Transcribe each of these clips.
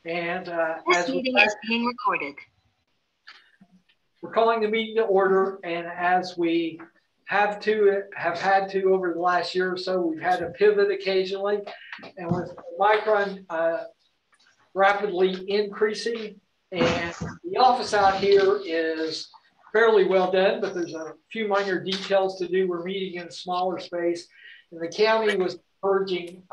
And this meeting is being recorded. We're calling the meeting to order, and as we have had to over the last year or so, we've had to pivot occasionally, and with Omicron rapidly increasing, and the office out here is fairly well done, but there's a few minor details to do. We're meeting in a smaller space, and the county was urging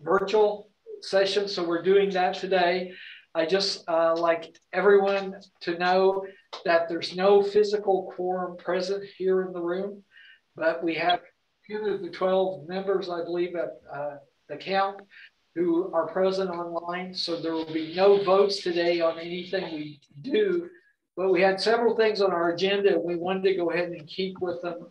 virtual sessions, so we're doing that today. I just like everyone to know that there's no physical quorum present here in the room, but we have 10 of the 12 members, I believe, at the count who are present online. So there will be no votes today on anything we do, but we had several things on our agenda. We wanted to go ahead and keep with them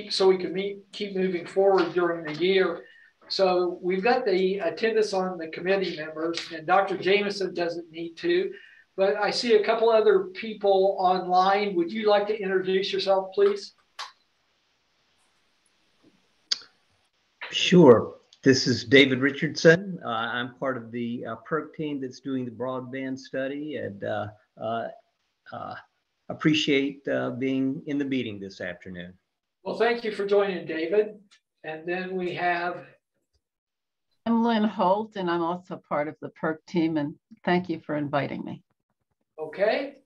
so we can keep moving forward during the year. So we've got the attendance on the committee members, and Dr. Jameson doesn't need to, but I see a couple other people online. Would you like to introduce yourself, please? Sure. This is David Richardson. I'm part of the PERC team that's doing the broadband study, and appreciate being in the meeting this afternoon. Well, thank you for joining, David. And then we have... I'm Lynn Holt, and I'm also part of the PERC team, and thank you for inviting me. Okay.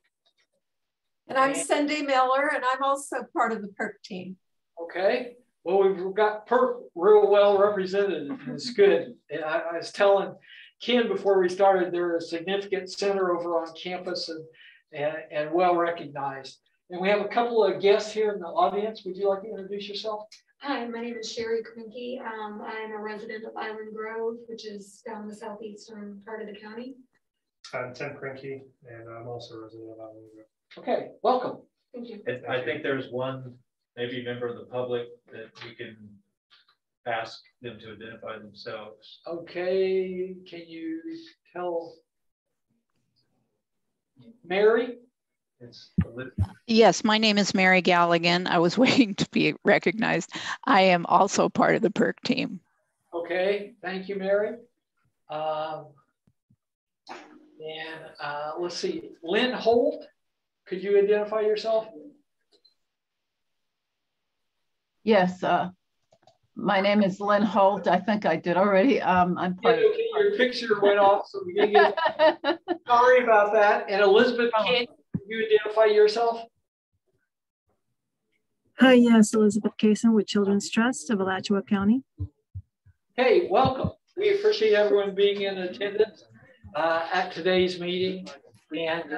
And I'm Cindy Miller, and I'm also part of the PERC team. Okay. Well, we've got PERC real well represented. It's good. And I was telling Ken before we started, they're a significant center over on campus and well recognized. And we have a couple of guests here in the audience. Would you like to introduce yourself? Hi, my name is Sherry Cranky. I'm a resident of Island Grove, which is down the southeastern part of the county. I'm Tim Cranky, and I'm also a resident of Alachua. Okay, welcome. Thank you. I think there's one maybe member of the public that we can ask them to identify themselves. Okay, can you tell Mary? Yes, my name is Mary Galligan. I was waiting to be recognized. I am also part of the PERC team. Okay, thank you, Mary. Let's see, Lynn Holt, could you identify yourself? Yes, my name is Lynn Holt. I think I did already. I'm part okay, your picture went off, so we didn't get sorry about that. And Elizabeth, can you identify yourself? Hi, yes, Elizabeth Kaysen with Children's Trust of Alachua County. Hey, welcome. We appreciate everyone being in attendance at today's meeting. And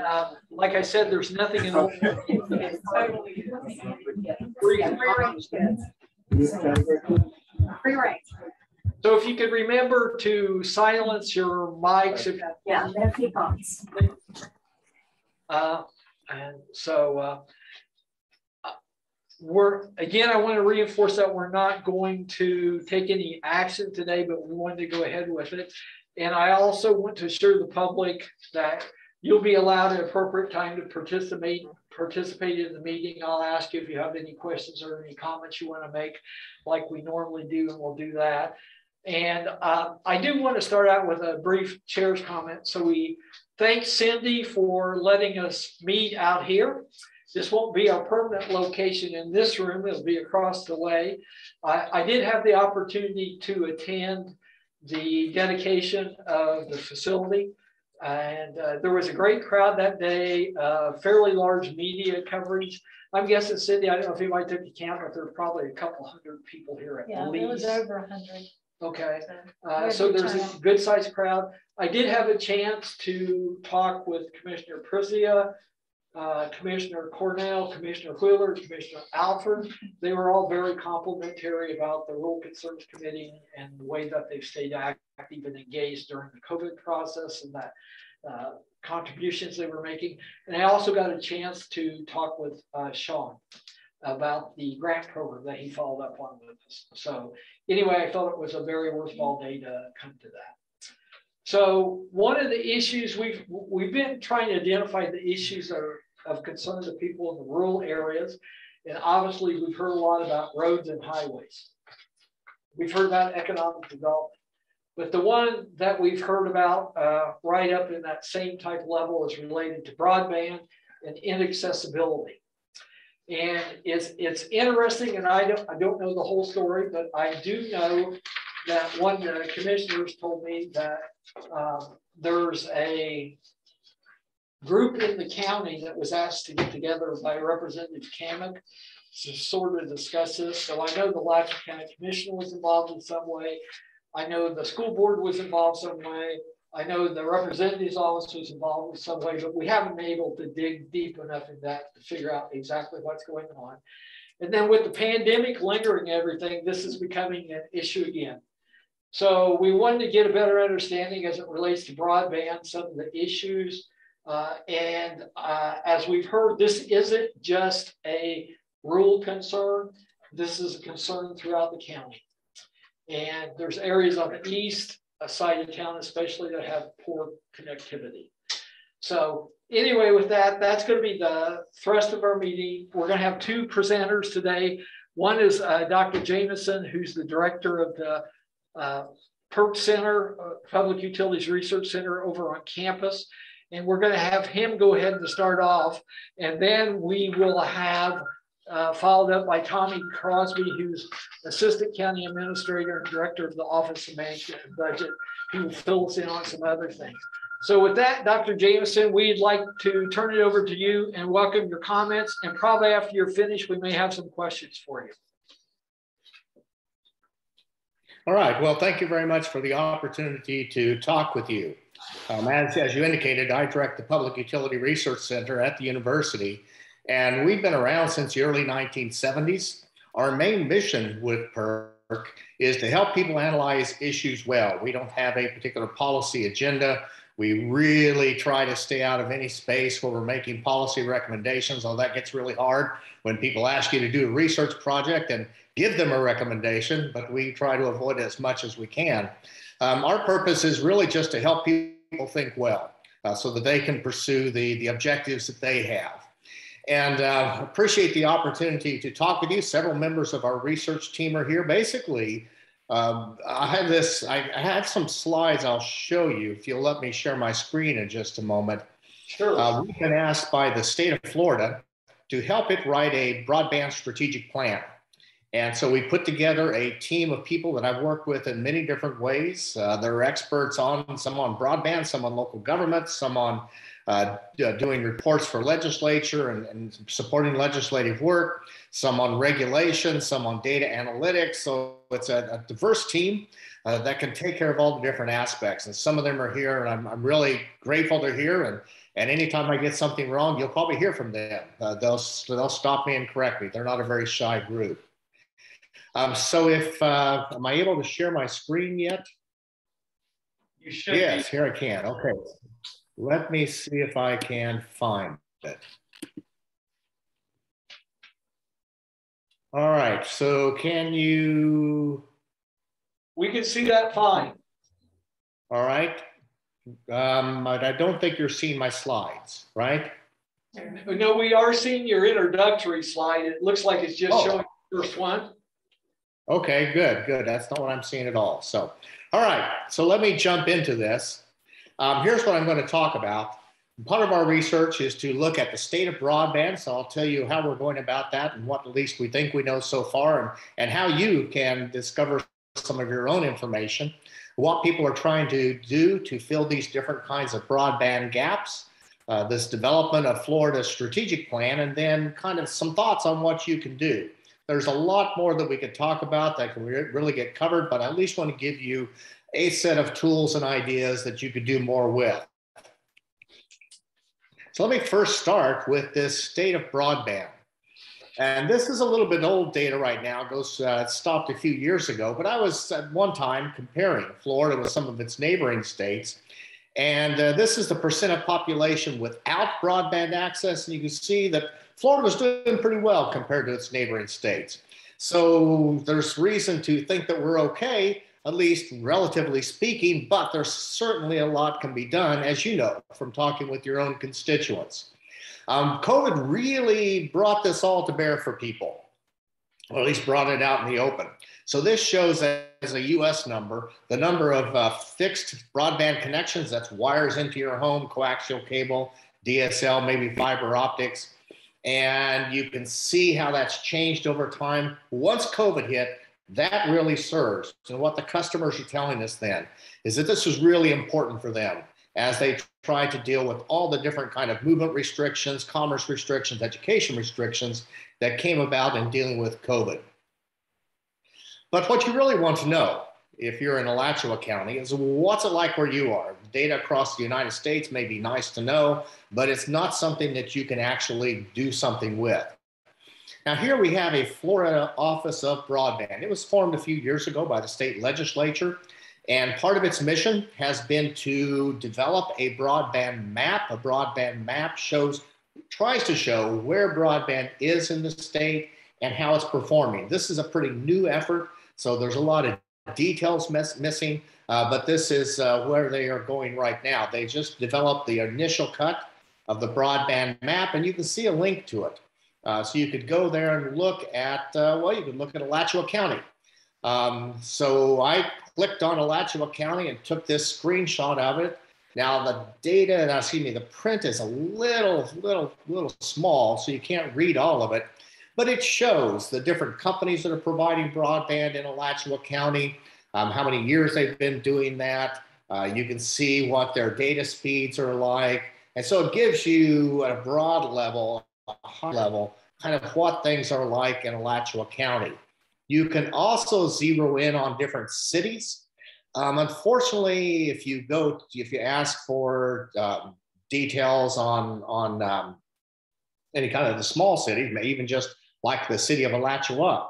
like I said, there's nothing in Free range. So if you could remember to silence your mics. Yeah, that's the thoughts. And so I want to reinforce that we're not going to take any action today, but we wanted to go ahead with it. And I also want to assure the public that you'll be allowed at appropriate time to participate in the meeting. I'll ask you if you have any questions or any comments you want to make like we normally do, and we'll do that. And I do want to start out with a brief chair's comment. So we thank Cindy for letting us meet out here. This won't be our permanent location in this room. It'll be across the way. I did have the opportunity to attend the dedication of the facility. And there was a great crowd that day, fairly large media coverage. I'm guessing, Cindy, I don't know if anybody took the count, but there were probably a couple hundred people here at least. Yeah, it was over 100. Okay, so there's a good sized crowd. I did have a chance to talk with Commissioner Prizia, Commissioner Cornell, Commissioner Wheeler, Commissioner Alford. They were all very complimentary about the Rural Concerns Committee and the way that they've stayed active and engaged during the COVID process and that contributions they were making. And I also got a chance to talk with Sean about the grant program that he followed up on with us. So anyway, I thought it was a very worthwhile day to come to that. So one of the issues we've been trying to identify the issues of concern to people in the rural areas. And obviously we've heard a lot about roads and highways. We've heard about economic development. But the one that we've heard about right up in that same type level is related to broadband and inaccessibility. And it's interesting, and I don't know the whole story, but I do know that one of the commissioners told me that there's a group in the county that was asked to get together by Representative Kamek to sort of discuss this. So I know the Alachua County Commission was involved in some way. I know the school board was involved some way. I know the representative's office was involved in some way, but we haven't been able to dig deep enough in that to figure out exactly what's going on. And then with the pandemic lingering everything, this is becoming an issue again. So we wanted to get a better understanding as it relates to broadband, some of the issues. As we've heard, this isn't just a rural concern. This is a concern throughout the county. And there's areas on the east side of town, especially that have poor connectivity. So anyway, with that, that's going to be the thrust of our meeting. We're going to have two presenters today. One is Dr. Jameson, who's the director of the PERC Center, Public Utilities Research Center over on campus. And we're going to have him go ahead and start off. And then we will have followed up by Tommy Crosby, who's Assistant County Administrator and Director of the Office of Management and Budget, who will fill us in on some other things. So with that, Dr. Jameson, we'd like to turn it over to you and welcome your comments. And probably after you're finished, we may have some questions for you. All right. Well, thank you very much for the opportunity to talk with you. As you indicated, I direct the Public Utility Research Center at the university, and we've been around since the early 1970s. Our main mission with PERC is to help people analyze issues well. We don't have a particular policy agenda. We really try to stay out of any space where we're making policy recommendations, although that gets really hard when people ask you to do a research project and give them a recommendation, but we try to avoid it as much as we can. Our purpose is really just to help people think well so that they can pursue the objectives that they have. And appreciate the opportunity to talk with you. Several members of our research team are here. Basically, I have some slides I'll show you if you'll let me share my screen in just a moment. Sure. We've been asked by the state of Florida to help it write a broadband strategic plan. And so we put together a team of people that I've worked with in many different ways. They're experts on some on broadband, some on local government, some on doing reports for legislature and supporting legislative work, some on regulation, some on data analytics. So it's a diverse team that can take care of all the different aspects. And some of them are here, and I'm really grateful they're here. And anytime I get something wrong, you'll probably hear from them. They'll stop me and correct me. They're not a very shy group. So am I able to share my screen yet? You should. Yes, here I can. Okay. Let me see if I can find it. All right. So can you? We can see that fine. All right. I don't think you're seeing my slides, right? No, we are seeing your introductory slide. It looks like it's just showing the first one. Okay, good. That's not what I'm seeing at all. So, all right. So let me jump into this. Here's what I'm going to talk about. Part of our research is to look at the state of broadband. So I'll tell you how we're going about that and what at least we think we know so far, and how you can discover some of your own information, what people are trying to do to fill these different kinds of broadband gaps, this development of Florida's strategic plan, and then kind of some thoughts on what you can do. There's a lot more that we could talk about that can really get covered, but I at least want to give you a set of tools and ideas that you could do more with. So let me first start with this state of broadband. And this is a little bit old data right now. It stopped a few years ago, but I was at one time comparing Florida with some of its neighboring states. And this is the percent of population without broadband access. And you can see that Florida was doing pretty well compared to its neighboring states. So there's reason to think that we're okay, at least relatively speaking, but there's certainly a lot can be done, as you know, from talking with your own constituents. COVID really brought this all to bear for people, or at least brought it out in the open. So this shows as a US number, the number of fixed broadband connections, that's wires into your home, coaxial cable, DSL, maybe fiber optics. And you can see how that's changed over time. Once COVID hit, that really surged. And what the customers are telling us then is that this was really important for them as they tried to deal with all the different kind of movement restrictions, commerce restrictions, education restrictions that came about in dealing with COVID. But what you really want to know, if you're in Alachua County, is what's it like where you are? Data across the United States may be nice to know, but it's not something that you can actually do something with. Now here we have a Florida Office of Broadband. It was formed a few years ago by the state legislature, and part of its mission has been to develop a broadband map. A broadband map tries to show where broadband is in the state and how it's performing. This is a pretty new effort, so there's a lot of details missing, but this is where they are going right now. They just developed the initial cut of the broadband map, and you can see a link to it. So you could go there and look at, you could look at Alachua County. So I clicked on Alachua County and took this screenshot of it. Now the print is a little small, so you can't read all of it, but it shows the different companies that are providing broadband in Alachua County, how many years they've been doing that. You can see what their data speeds are like. And so it gives you at a broad level, a high level, kind of what things are like in Alachua County. You can also zero in on different cities. Unfortunately, if you ask for details on any kind of the small cities, even just like the city of Alachua,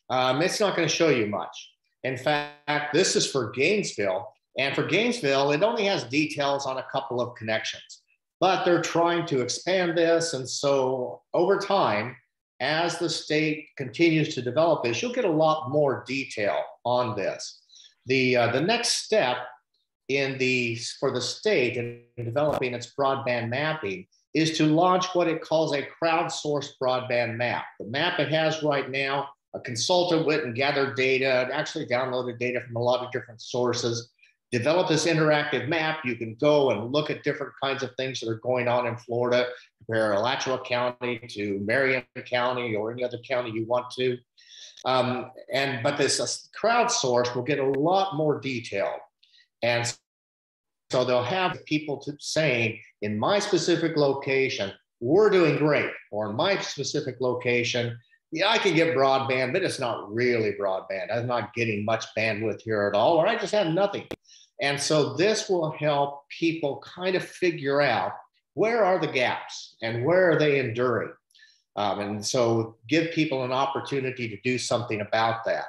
it's not going to show you much. In fact, this is for Gainesville, and for Gainesville, it only has details on a couple of connections. But they're trying to expand this, and so over time, as the state continues to develop this, you'll get a lot more detail on this. The next step for the state in developing its broadband mapping is to launch what it calls a crowdsourced broadband map. The map it has right now, a consultant went and gathered data, actually downloaded data from a lot of different sources, develop this interactive map. You can go and look at different kinds of things that are going on in Florida, compare Alachua County to Marion County or any other county you want to. But this crowdsource will get a lot more detail. And so they'll have people saying, in my specific location, we're doing great. Or in my specific location, yeah, I can get broadband, but it's not really broadband. I'm not getting much bandwidth here at all, or I just have nothing. And so this will help people kind of figure out where are the gaps and where are they enduring. And so give people an opportunity to do something about that.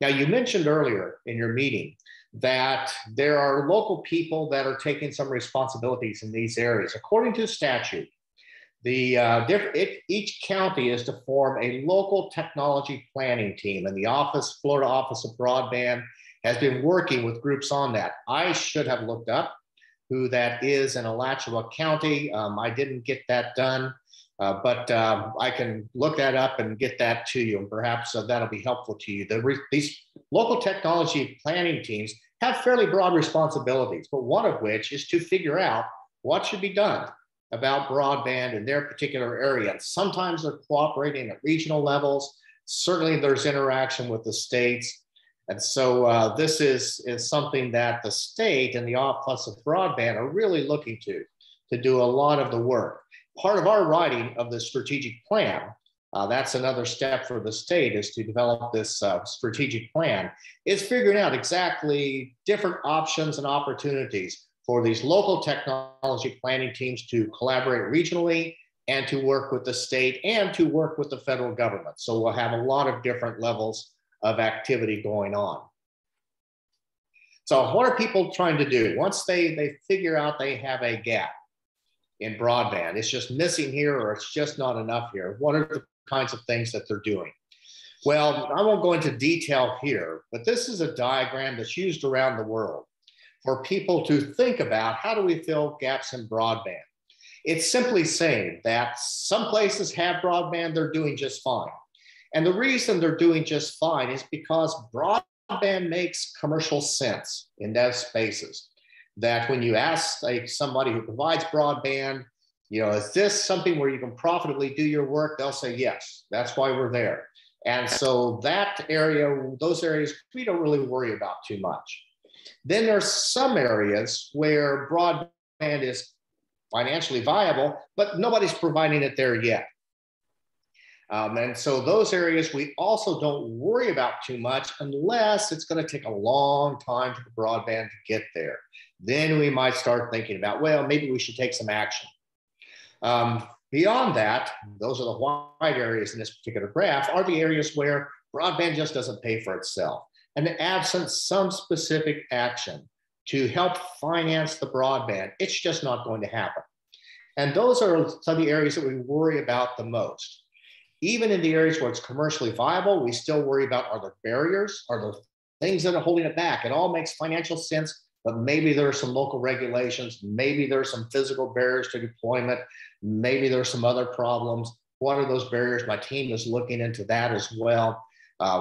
Now, you mentioned earlier in your meeting that there are local people that are taking some responsibilities in these areas. According to statute, each county is to form a local technology planning team, and the Florida Office of Broadband has been working with groups on that. I should have looked up who that is in Alachua County. I didn't get that done, but I can look that up and get that to you, and perhaps that'll be helpful to you. These local technology planning teams have fairly broad responsibilities, but one of which is to figure out what should be done about broadband in their particular area. Sometimes they're cooperating at regional levels. Certainly there's interaction with the states. And so this is something that the state and the Office of Broadband are really looking to do a lot of the work. Part of our writing of the strategic plan, that's another step for the state, is to develop this strategic plan, is figuring out exactly different options and opportunities for these local technology planning teams to collaborate regionally and to work with the state and to work with the federal government. So we'll have a lot of different levels of activity going on. So what are people trying to do? Once they figure out they have a gap in broadband, it's just missing here or it's just not enough here, what are the kinds of things that they're doing? Well, I won't go into detail here, but this is a diagram that's used around the world for people to think about, how do we fill gaps in broadband? It's simply saying that some places have broadband, they're doing just fine. And the reason they're doing just fine is because broadband makes commercial sense in those spaces. That when you ask somebody who provides broadband, is this something where you can profitably do your work? They'll say, yes, that's why we're there. And so that area, those areas, we don't really worry about too much. Then there's some areas where broadband is financially viable, but nobody's providing it there yet. And so those areas we also don't worry about too much unless it's going to take a long time for the broadband to get there. Then we might start thinking about, well, maybe we should take some action. Beyond that, those are the white areas in this particular graph, are the areas where broadband just doesn't pay for itself. And absent some specific action to help finance the broadband, it's just not going to happen. And those are some of the areas that we worry about the most. Even in the areas where it's commercially viable, we still worry about, are there barriers? Are there things that are holding it back? It all makes financial sense, but maybe there are some local regulations. Maybe there are some physical barriers to deployment. Maybe there are some other problems. What are those barriers? My team is looking into that as well.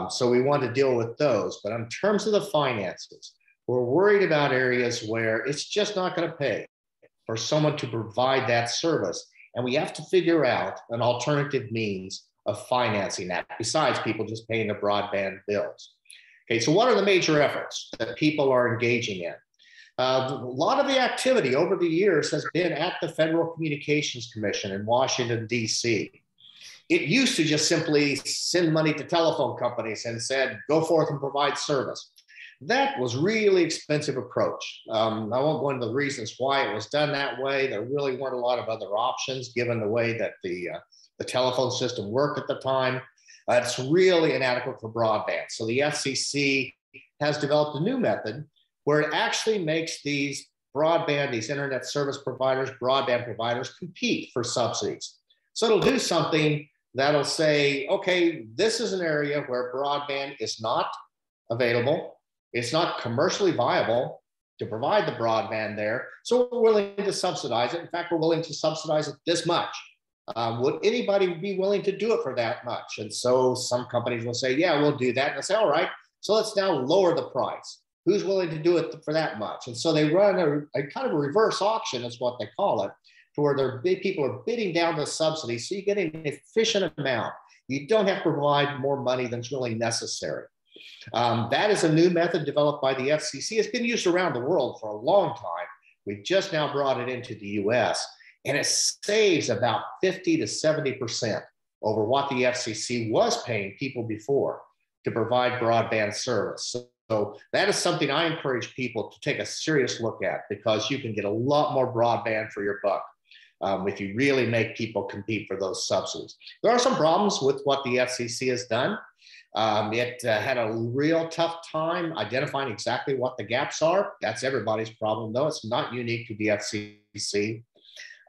So we want to deal with those. But in terms of the finances, we're worried about areas where it's just not going to pay for someone to provide that service. And we have to figure out an alternative means of financing that besides people just paying their broadband bills. Okay, so what are the major efforts that people are engaging in? A lot of the activity over the years has been at the Federal Communications Commission in Washington, D.C. It used to just simply send money to telephone companies and said, go forth and provide service. That was really expensive approach. I won't go into the reasons why it was done that way. There really weren't a lot of other options given the way that the telephone system worked at the time. It's really inadequate for broadband. So the FCC has developed a new method where it actually makes these broadband, these internet service providers, broadband providers compete for subsidies. So it'll do something that'll say, okay, this is an area where broadband is not available. It's not commercially viable to provide the broadband there. So we're willing to subsidize it. In fact, we're willing to subsidize it this much. Would anybody be willing to do it for that much? And so some companies will say, yeah, we'll do that. And I say, all right, so let's now lower the price. Who's willing to do it for that much? And so they run a kind of a reverse auction is what they call it, to where people are bidding down the subsidy. So you get an efficient amount. You don't have to provide more money than's really necessary. That is a new method developed by the FCC. It's been used around the world for a long time. We've just now brought it into the US, and it saves about 50 to 70% over what the FCC was paying people before to provide broadband service. So that is something I encourage people to take a serious look at, because you can get a lot more broadband for your buck if you really make people compete for those subsidies. There are some problems with what the FCC has done. It had a real tough time identifying exactly what the gaps are. That's everybody's problem, though. It's not unique to the FCC.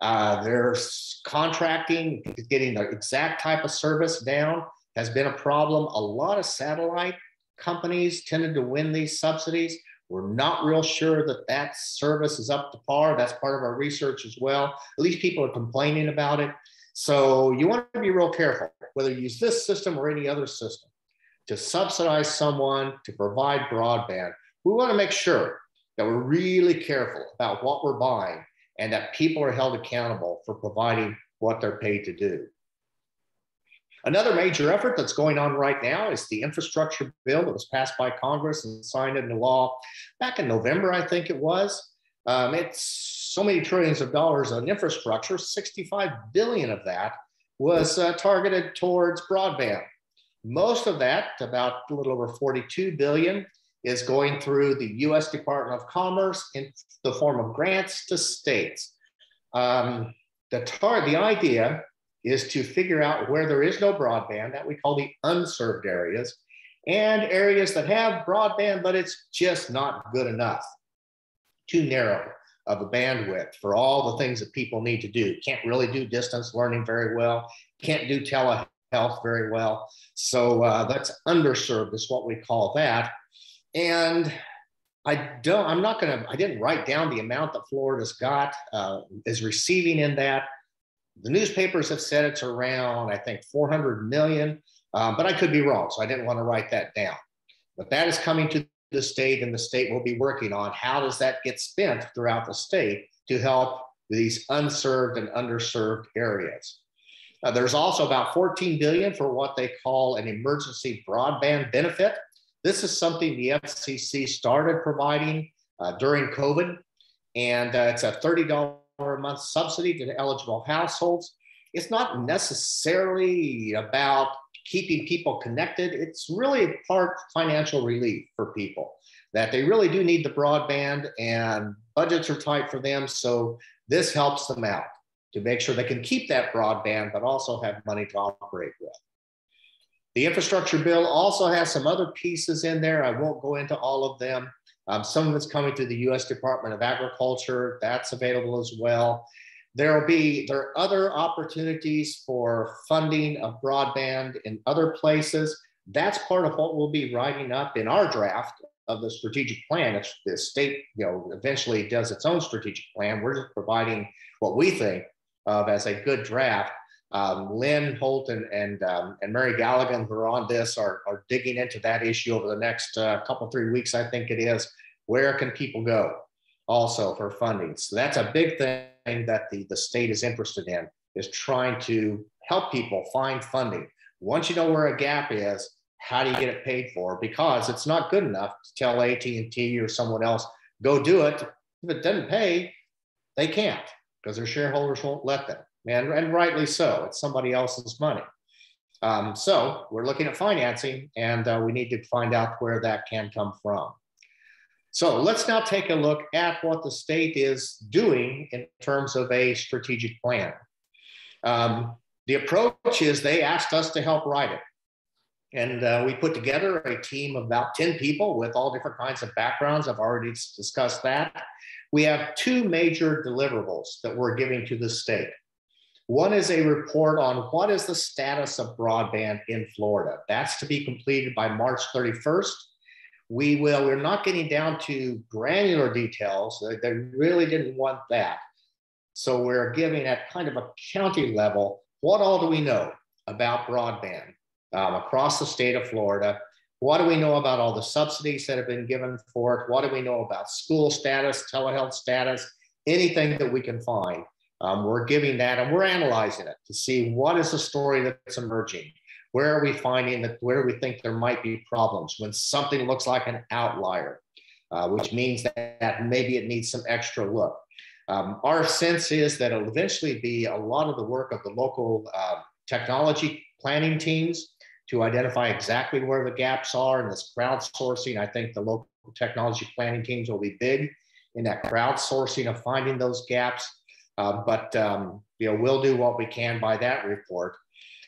There's contracting, getting the exact type of service down has been a problem. A lot of satellite companies tended to win these subsidies. We're not real sure that that service is up to par. That's part of our research as well. At least people are complaining about it. So you want to be real careful, whether you use this system or any other system, to subsidize someone to provide broadband. We want to make sure that we're really careful about what we're buying and that people are held accountable for providing what they're paid to do. Another major effort that's going on right now is the infrastructure bill that was passed by Congress and signed into law back in November, I think it was. It's so many trillions of dollars on infrastructure. 65 billion of that was targeted towards broadband. Most of that, about a little over 42 billion, is going through the US Department of Commerce in the form of grants to states. The idea is to figure out where there is no broadband, that we call the unserved areas, and areas that have broadband, but it's just not good enough, too narrow of a bandwidth for all the things that people need to do. Can't really do distance learning very well, can't do telehealth very well. So that's underserved is what we call that. And I didn't write down the amount that Florida's got, is receiving in that. The newspapers have said it's around, I think, 400 million. but I could be wrong, so I didn't want to write that down. But that is coming to the state, and the state will be working on how does that get spent throughout the state to help these unserved and underserved areas. There's also about $14 billion for what they call an emergency broadband benefit. This is something the FCC started providing during COVID, and it's a $30 a month subsidy to eligible households. It's not necessarily about keeping people connected. It's really part financial relief for people that they really do need the broadband, and budgets are tight for them. So this helps them out to make sure they can keep that broadband, but also have money to operate with. The infrastructure bill also has some other pieces in there. I won't go into all of them. Some of it's coming to the U.S. Department of Agriculture. That's available as well. There are other opportunities for funding of broadband in other places. That's part of what we'll be writing up in our draft of the strategic plan. If the state, eventually does its own strategic plan, we're just providing what we think of as a good draft. Lynn Holt and Mary Galligan, who are on this, are digging into that issue over the next couple, 3 weeks, I think it is. Where can people go also for funding? So that's a big thing that the state is interested in, is trying to help people find funding. Once you know where a gap is, how do you get it paid for? Because it's not good enough to tell AT&T or someone else, go do it. If it doesn't pay, they can't, because their shareholders won't let them. And rightly so, it's somebody else's money. So we're looking at financing, and we need to find out where that can come from. So let's now take a look at what the state is doing in terms of a strategic plan. The approach is they asked us to help write it. And we put together a team of about 10 people with all different kinds of backgrounds. I've already discussed that. We have two major deliverables that we're giving to the state. One is a report on what is the status of broadband in Florida. That's to be completed by March 31st. We're not getting down to granular details. They really didn't want that. So we're giving at kind of a county level, what all do we know about broadband across the state of Florida? What do we know about all the subsidies that have been given for it? What do we know about school status, telehealth status, anything that we can find? We're giving that, and we're analyzing it to see what is the story that's emerging. Where are we finding that, where do we think there might be problems when something looks like an outlier, which means that maybe it needs some extra look. Our sense is that it'll eventually be a lot of the work of the local technology planning teams to identify exactly where the gaps are in this crowdsourcing. I think the local technology planning teams will be big in that crowdsourcing of finding those gaps. But we'll do what we can by that report.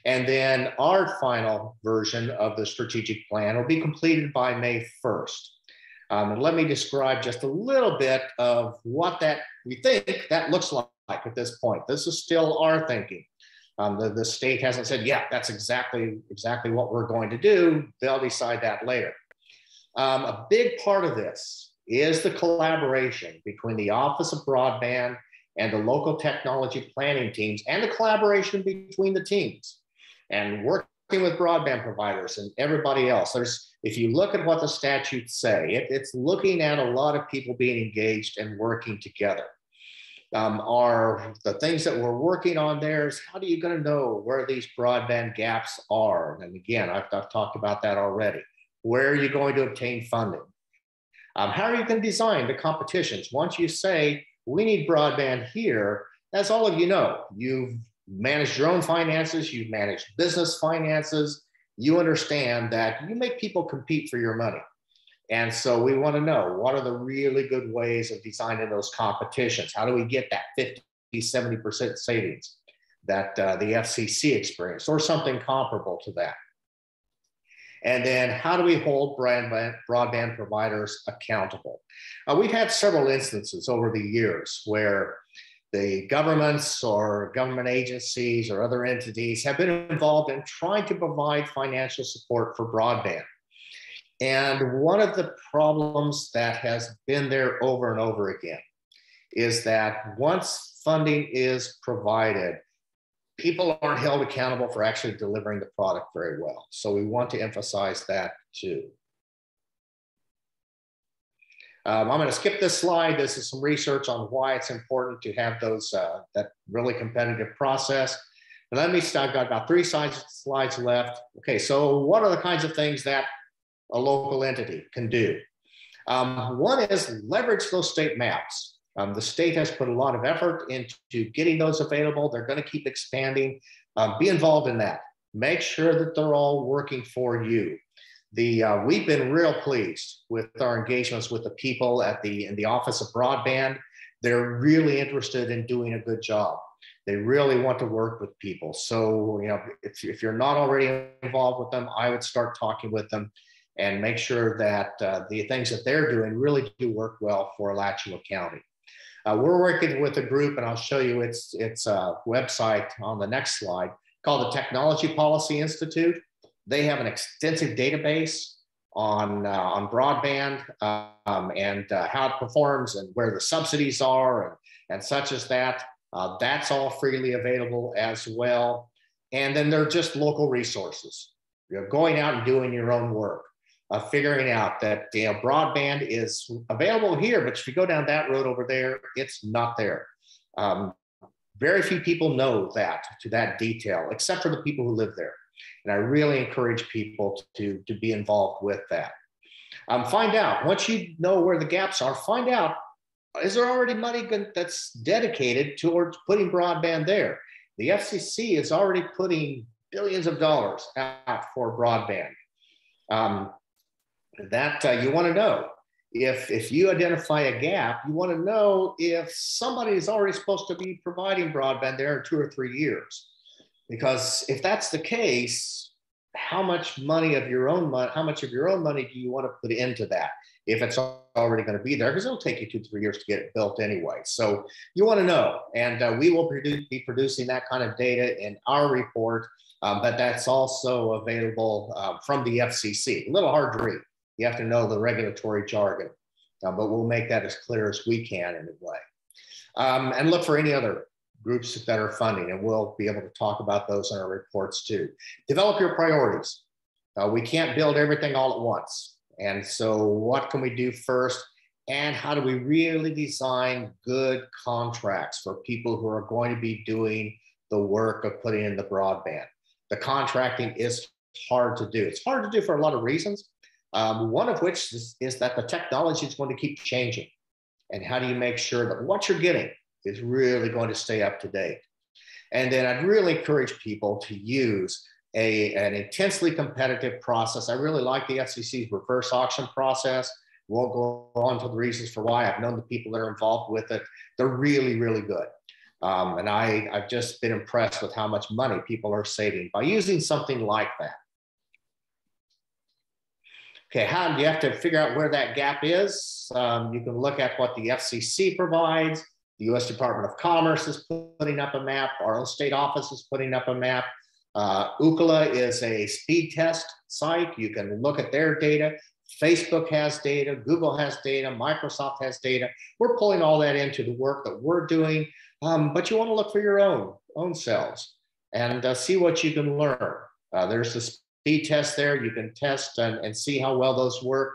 And then our final version of the strategic plan will be completed by May 1st. And let me describe just a little bit of what that we think that looks like at this point. This is still our thinking. The state hasn't said, yeah, that's exactly what we're going to do. They'll decide that later. A big part of this is the collaboration between the Office of Broadband and the local technology planning teams, and the collaboration between the teams, and working with broadband providers and everybody else. If you look at what the statutes say, it's looking at a lot of people being engaged and working together. The things that we're working on there is, how are you going to know where these broadband gaps are? And again, I've talked about that already. Where are you going to obtain funding? How are you going to design the competitions? Once you say, we need broadband here, as all of you know, you've managed your own finances, you've managed business finances, you understand that you make people compete for your money. And so we want to know, what are the really good ways of designing those competitions? How do we get that 50, 70% savings that the FCC experienced, or something comparable to that? And then how do we hold broadband providers accountable? We've had several instances over the years where the governments or government agencies or other entities have been involved in trying to provide financial support for broadband. And one of the problems that has been there over and over again is that once funding is provided, people aren't held accountable for actually delivering the product very well. So we want to emphasize that too. I'm going to skip this slide. This is some research on why it's important to have those that really competitive process. And I've got about 3 slides left. Okay, so what are the kinds of things that a local entity can do? One is leverage those state maps. The state has put a lot of effort into getting those available. They're going to keep expanding. Be involved in that. Make sure that they're all working for you. We've been real pleased with our engagements with the people in the Office of Broadband. They're really interested in doing a good job. They really want to work with people. So, you know, if you're not already involved with them, I would start talking with them and make sure that the things that they're doing really do work well for Alachua County. We're working with a group, and I'll show you its website on the next slide, called the Technology Policy Institute. They have an extensive database on broadband and how it performs and where the subsidies are and such as that. That's all freely available as well. And then they're just local resources. You're going out and doing your own work, figuring out that broadband is available here, but if you go down that road over there, it's not there. Very few people know that to that detail, except for the people who live there. And I really encourage people to be involved with that. Find out, once you know where the gaps are, find out, is there already money that's dedicated towards putting broadband there? The FCC is already putting billions of dollars out for broadband. You want to know. If you identify a gap, you want to know if somebody is already supposed to be providing broadband there in 2 or 3 years. Because if that's the case, how much of your own money do you want to put into that if it's already going to be there? Because it'll take you 2 to 3 years to get it built anyway. So you want to know, and we will be producing that kind of data in our report, but that's also available from the FCC. A little hard to read. You have to know the regulatory jargon, but we'll make that as clear as we can in a way. And look for any other groups that are funding, and we'll be able to talk about those in our reports too. Develop your priorities. We can't build everything all at once. And so what can we do first? And how do we really design good contracts for people who are going to be doing the work of putting in the broadband? The contracting is hard to do. It's hard to do for a lot of reasons. One of which is that the technology is going to keep changing. And how do you make sure that what you're getting is really going to stay up to date? And then I'd really encourage people to use an intensely competitive process. I really like the FCC's reverse auction process. Won't go on to the reasons for why. I've known the people that are involved with it. They're really, really good. And I've just been impressed with how much money people are saving by using something like that. Okay, how do you have to figure out where that gap is? You can look at what the FCC provides. The U.S. Department of Commerce is putting up a map. Our own state office is putting up a map. Ookla is a speed test site. You can look at their data. Facebook has data. Google has data. Microsoft has data. We're pulling all that into the work that we're doing. But you want to look for your own selves and see what you can learn. There's the speed test there. You can test and see how well those work.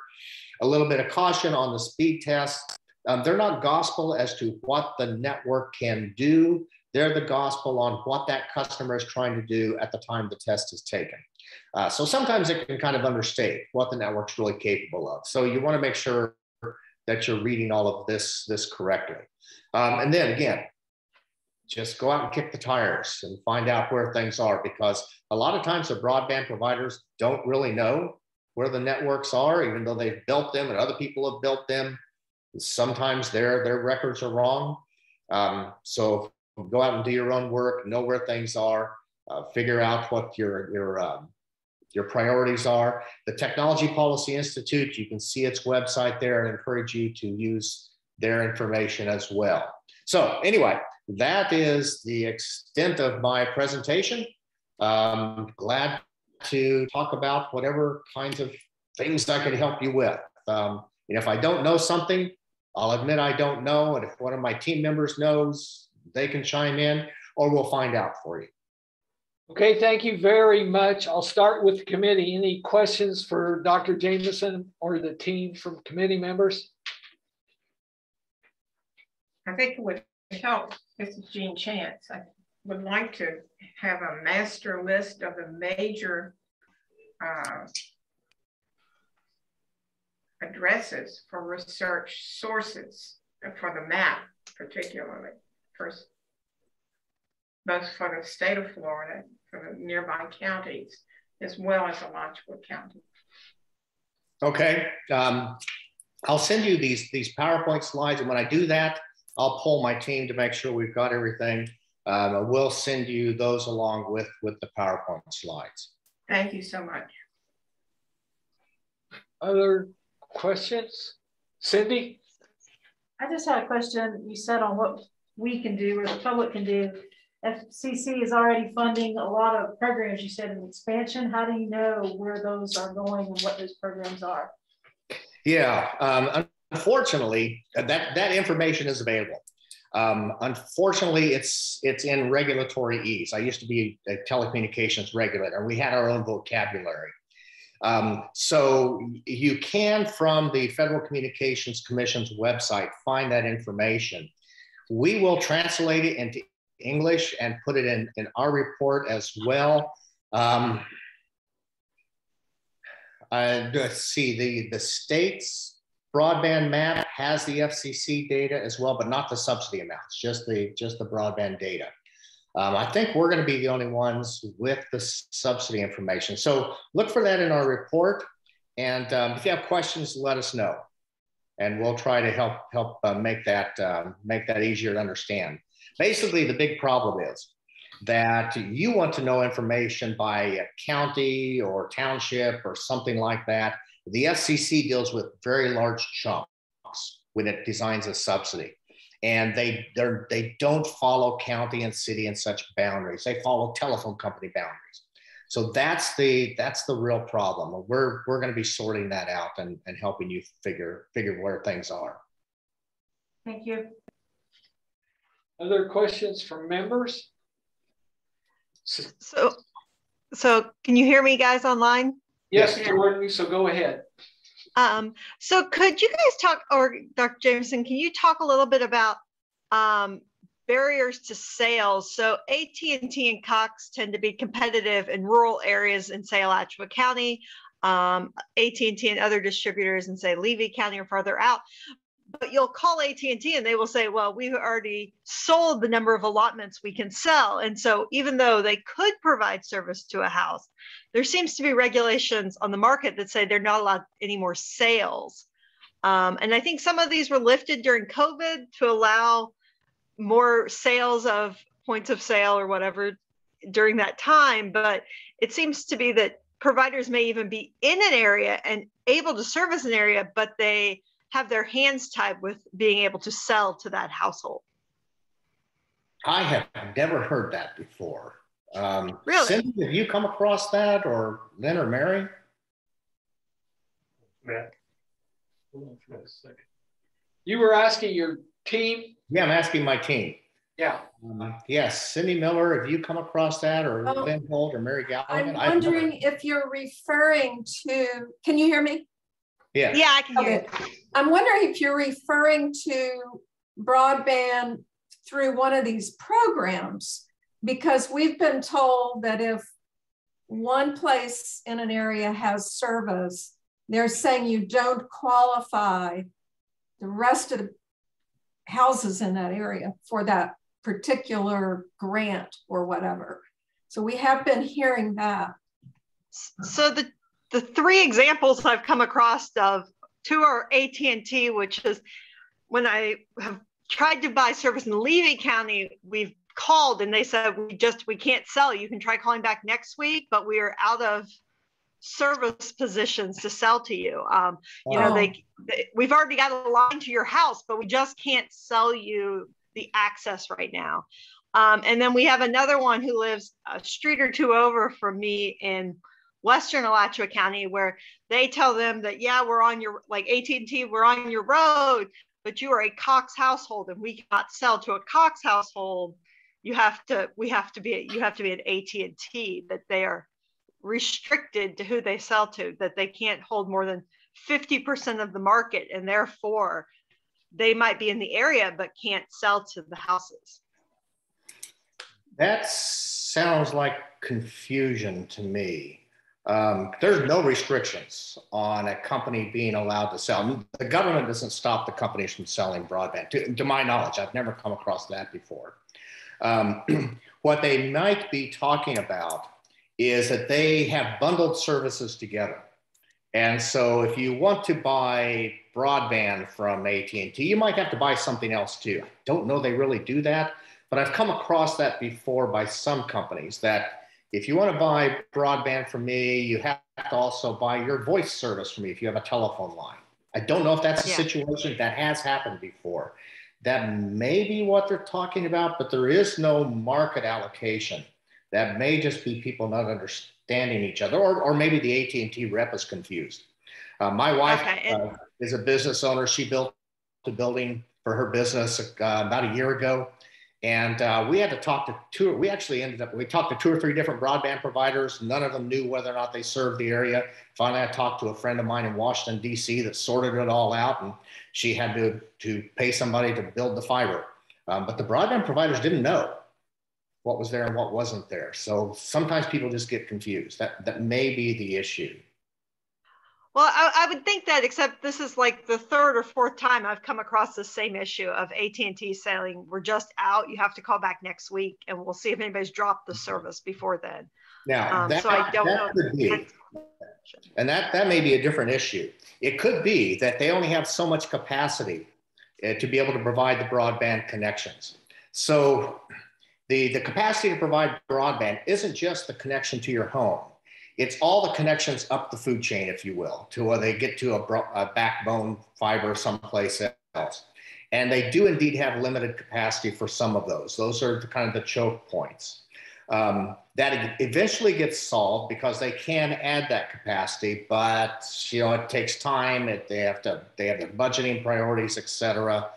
A little bit of caution on the speed test. They're not gospel as to what the network can do. They're the gospel on what that customer is trying to do at the time the test is taken. So sometimes it can kind of understate what the network's really capable of. So you want to make sure that you're reading all of this correctly. And then again, just go out and kick the tires and find out where things are, because a lot of times the broadband providers don't really know where the networks are, even though they've built them and other people have built them. Sometimes their records are wrong. So go out and do your own work, know where things are, figure out what your priorities are. The Technology Policy Institute, you can see its website there, and encourage you to use their information as well. So anyway, that is the extent of my presentation. Glad to talk about whatever kinds of things I can help you with. If I don't know something, I'll admit I don't know. And if one of my team members knows, they can chime in, or we'll find out for you. Okay, thank you very much. I'll start with the committee. Any questions for Dr. Jameson or the team from committee members? I think it would help. This is Jean Chance. I would like to have a master list of the major addresses for research sources for the map, particularly both for the state of Florida, for the nearby counties, as well as Alachua County. Okay, I'll send you these PowerPoint slides, and when I do that, I'll poll my team to make sure we've got everything. We'll send you those along with the PowerPoint slides. Thank you so much. Other questions? Cindy? I just had a question. You said on what we can do or the public can do. FCC is already funding a lot of programs, you said, in expansion. How do you know where those are going and what those programs are? Yeah, unfortunately, that information is available. Unfortunately, it's in regulatory ease. I used to be a telecommunications regulator. We had our own vocabulary. So you can, from the Federal Communications Commission's website, find that information. We will translate it into English and put it in our report as well. Let's see, the state's broadband map has the FCC data as well, but not the subsidy amounts, just the broadband data. I think we're going to be the only ones with the subsidy information. So look for that in our report. And if you have questions, let us know. And we'll try to help make that easier to understand. Basically, the big problem is that you want to know information by county or township or something like that. The FCC deals with very large chunks when it designs a subsidy. And they don't follow county and city and such boundaries. They follow telephone company boundaries. So that's the real problem. We're going to be sorting that out and helping you figure where things are. Thank you. Other questions from members? So can you hear me guys online? Yes, Jordan, so go ahead. So could you guys talk, or Dr. Jameson, can you talk a little bit about barriers to sales? So AT&T and Cox tend to be competitive in rural areas in, say, Alachua County, AT&T and other distributors in, say, Levy County or farther out. But you'll call AT&T and they will say, well, we've already sold the number of allotments we can sell. And so even though they could provide service to a house, there seems to be regulations on the market that say they're not allowed any more sales. And I think some of these were lifted during COVID to allow more sales of points of sale or whatever during that time. But it seems to be that providers may even be in an area and able to service an area, but they have their hands tied with being able to sell to that household. I have never heard that before. Really? Cindy, have you come across that, or Lynn or Mary? Matt. You were asking your team? Yeah, I'm asking my team. Yeah. Yes, Cindy Miller, have you come across that, or Lynn Holt or Mary Galligan? I'm wondering if you're referring to, can you hear me? Yeah. Yeah, I can hear you. I'm wondering if you're referring to broadband through one of these programs, because we've been told that if one place in an area has service, they're saying you don't qualify the rest of the houses in that area for that particular grant or whatever. So we have been hearing that. So the three examples I've come across of, two are AT&T, which is when I have tried to buy service in Levy County, we've called and they said, we can't sell. You can try calling back next week, but we are out of service positions to sell to you. You know, we've already got a line to your house, but we just can't sell you the access right now. And then we have another one who lives a street or two over from me in Western Alachua County, where they tell them that, yeah, we're on your, like AT&T, we're on your road, but you are a Cox household and we cannot sell to a Cox household you have to be at AT&T, that they are restricted to who they sell to, that they can't hold more than 50% of the market, and therefore they might be in the area but can't sell to the houses. That sounds like confusion to me. There's no restrictions on a company being allowed to sell. The government doesn't stop the companies from selling broadband. To my knowledge, I've never come across that before. What they might be talking about is that they have bundled services together. And so if you want to buy broadband from AT&T, you might have to buy something else too. I don't know they really do that, but I've come across that before by some companies, that if you want to buy broadband from me, you have to also buy your voice service from me if you have a telephone line. I don't know if that's a situation that has happened before. That may be what they're talking about, but there is no market allocation. That may just be people not understanding each other, or maybe the AT&T rep is confused. My wife is a business owner. She built a building for her business about a year ago. And we had to talk to we talked to 2 or 3 different broadband providers. None of them knew whether or not they served the area. Finally, I talked to a friend of mine in Washington, D.C. that sorted it all out, and she had to pay somebody to build the fiber. But the broadband providers didn't know what was there and what wasn't there. So sometimes people just get confused. That may be the issue. Well, I would think that, except this is like the 3rd or 4th time I've come across the same issue of AT&T saying, we're just out, you have to call back next week, and we'll see if anybody's dropped the service before then. Now, so I don't know. Could be. And that may be a different issue. It could be that they only have so much capacity to be able to provide the broadband connections. So the capacity to provide broadband isn't just the connection to your home. It's all the connections up the food chain, if you will, to where they get to a backbone fiber someplace else. And they do indeed have limited capacity for some of those. Those are kind of the choke points. That eventually gets solved because they can add that capacity, but it takes time. They have their budgeting priorities, et cetera.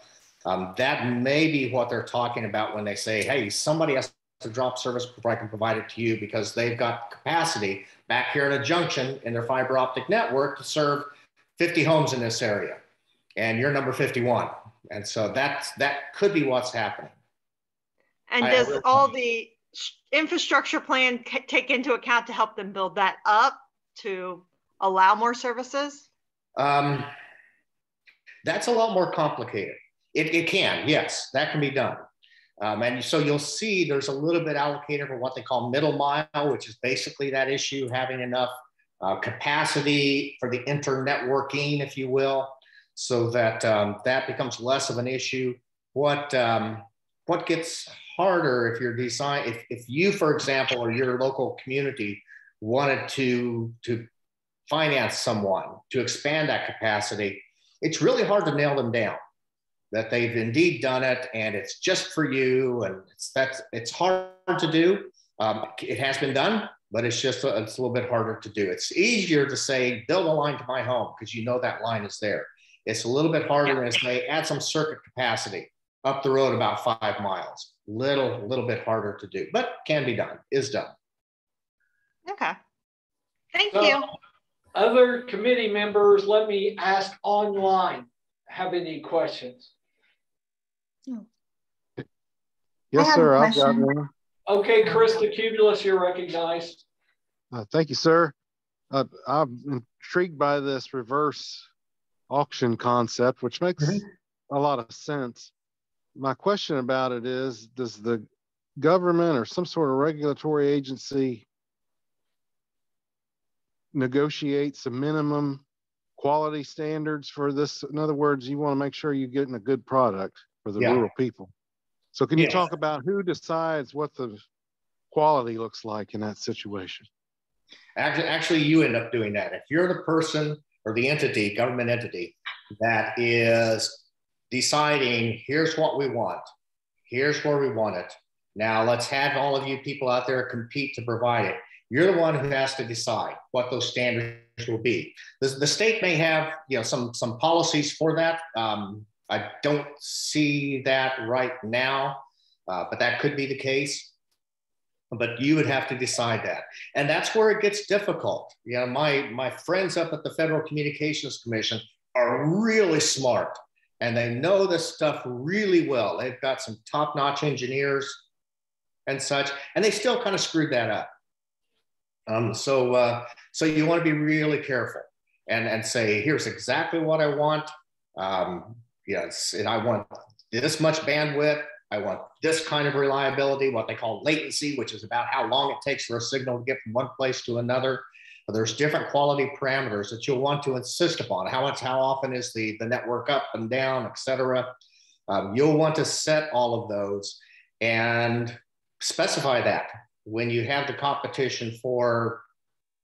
That may be what they're talking about when they say, hey, somebody has to drop service before I can provide it to you, because they've got capacity back here in a junction in their fiber optic network to serve 50 homes in this area, and you're number 51. And so that could be what's happening. And does all the infrastructure plan take into account to help them build that up to allow more services? That's a lot more complicated. It can, yes, that can be done. And so you'll see there's a little bit allocated for what they call middle mile, which is basically that issue, having enough capacity for the internetworking, if you will, so that that becomes less of an issue. What gets harder if you're if you, for example, or your local community wanted to finance someone to expand that capacity, it's really hard to nail them down that they've indeed done it and it's just for you, and it's hard to do. It has been done, but it's a little bit harder to do. It's easier to say build a line to my home because you know that line is there. It's a little bit harder to say add some circuit capacity up the road about 5 miles. Little bit harder to do, but can be done. Is done. Okay. Thank you. Other committee members, let me ask online. Have any questions? Yes, sir. I've got one. Okay, Krista Cumulus, you're recognized. Thank you, sir. I'm intrigued by this reverse auction concept, which makes a lot of sense. My question about it is, does the government or some sort of regulatory agency negotiate some minimum quality standards for this? In other words, you want to make sure you're getting a good product for the rural people. So can you talk about who decides what the quality looks like in that situation? Actually, you end up doing that. If you're the person or the entity, government entity, that is deciding, here's what we want, here's where we want it. Now let's have all of you people out there compete to provide it. You're the one who has to decide what those standards will be. The state may have some policies for that. I don't see that right now. but that could be the case. But you would have to decide that. And that's where it gets difficult. You know, my friends up at the Federal Communications Commission are really smart and they know this stuff really well. They've got some top-notch engineers and such, and they still kind of screwed that up. So you want to be really careful and say, here's exactly what I want. Yes, and I want this much bandwidth. I want this kind of reliability, what they call latency, which is about how long it takes for a signal to get from one place to another. There's different quality parameters that you'll want to insist upon. How often is the network up and down, et cetera. You'll want to set all of those and specify that when you have the competition for,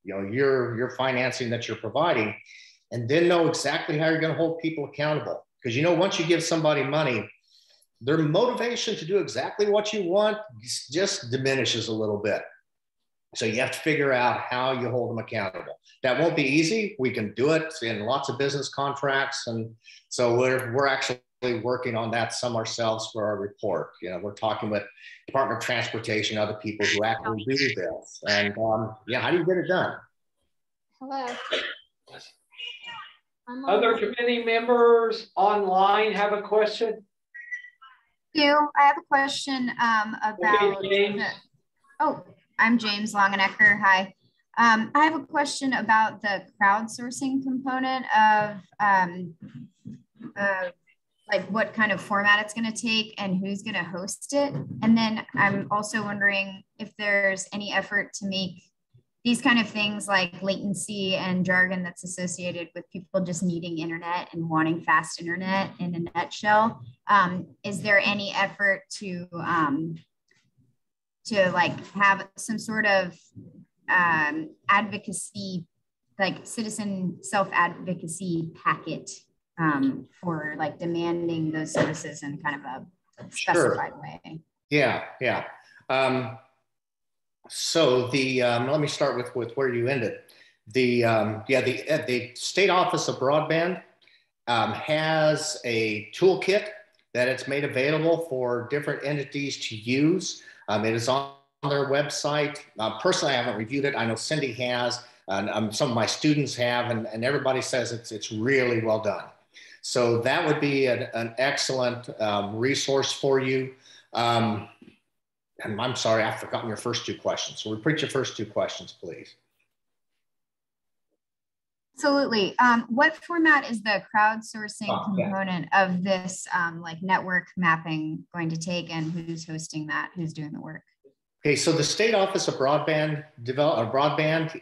you know, your financing that you're providing, and then know exactly how you're going to hold people accountable. Because, you know, once you give somebody money, their motivation to do exactly what you want just diminishes a little bit. So you have to figure out how you hold them accountable. That won't be easy. We can do it in lots of business contracts. And so we're actually working on that some ourselves for our report. You know, we're talking with Department of Transportation, other people who actually do this. And yeah, how do you get it done? Hello. Other committee members online have a question? I have a question about I'm James Longenecker. Hi. I have a question about the crowdsourcing component of like what kind of format it's going to take and who's going to host it. And then I'm also wondering if there's any effort to make these kind of things like latency and jargon that's associated with people just needing internet and wanting fast internet in a nutshell. Is there any effort to like have some sort of advocacy, like citizen self-advocacy packet for like demanding those services in kind of a specified way? Yeah. So let me start with where you ended. The State Office of Broadband has a toolkit that it's made available for different entities to use. It is on their website. Personally, I haven't reviewed it. I know Cindy has, and some of my students have, and everybody says it's really well done. So that would be an excellent resource for you. And I'm sorry, I've forgotten your first two questions. So repeat your first two questions, please. Absolutely. What format is the crowdsourcing component of this like network mapping going to take, and who's hosting that? Who's doing the work? Okay, so the State Office of Broadband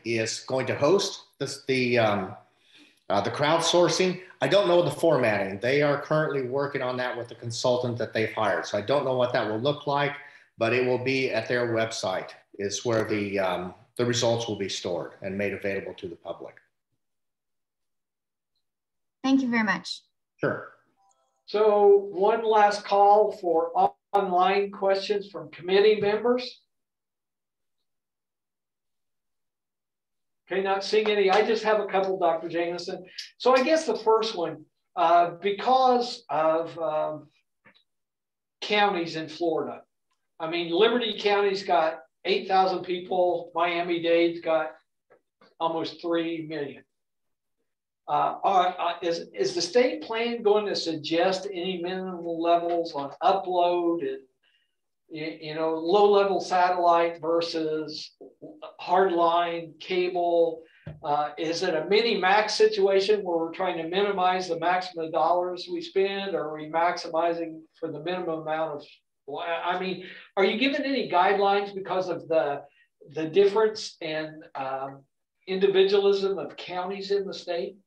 is going to host the crowdsourcing. I don't know the formatting. They are currently working on that with the consultant that they've hired. So I don't know what that will look like, but it will be at their website is where the results will be stored and made available to the public. Thank you very much. Sure. So one last call for online questions from committee members. Okay, not seeing any. I just have a couple, Dr. Jameson. So I guess the first one, because of counties in Florida. I mean, Liberty County's got 8,000 people. Miami-Dade's got almost 3 million. Is the state plan going to suggest any minimum levels on upload and, you know, low-level satellite versus hardline cable? Is it a mini-max situation where we're trying to minimize the maximum dollars we spend, or are we maximizing for the minimum amount of? I mean, are you given any guidelines because of the difference in individualism of counties in the state?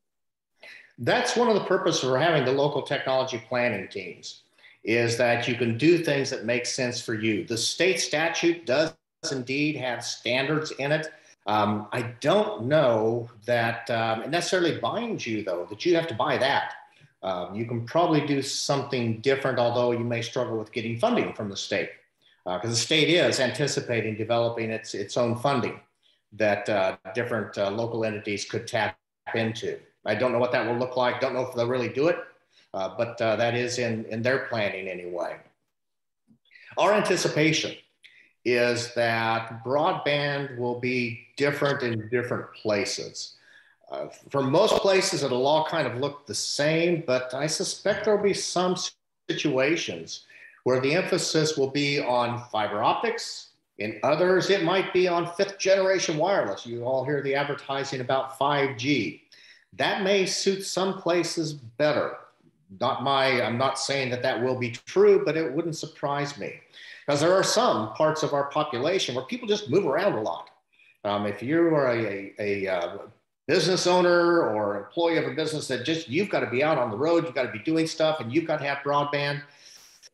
That's one of the purposes for having the local technology planning teams, is that you can do things that make sense for you. The state statute does indeed have standards in it. I don't know that it necessarily binds you, though, that you have to buy that. You can probably do something different, although you may struggle with getting funding from the state, because the state is anticipating developing its own funding that different local entities could tap into. I don't know what that will look like. Don't know if they'll really do it, but that is in their planning anyway. Our anticipation is that broadband will be different in different places. For most places, it'll all kind of look the same, but I suspect there'll be some situations where the emphasis will be on fiber optics. In others, it might be on 5th generation wireless. You all hear the advertising about 5G. That may suit some places better. I'm not saying that that will be true, but it wouldn't surprise me. Because there are some parts of our population where people just move around a lot. If you are a business owner or employee of a business that just, you've got to be out on the road, you've got to be doing stuff, and you've got to have broadband,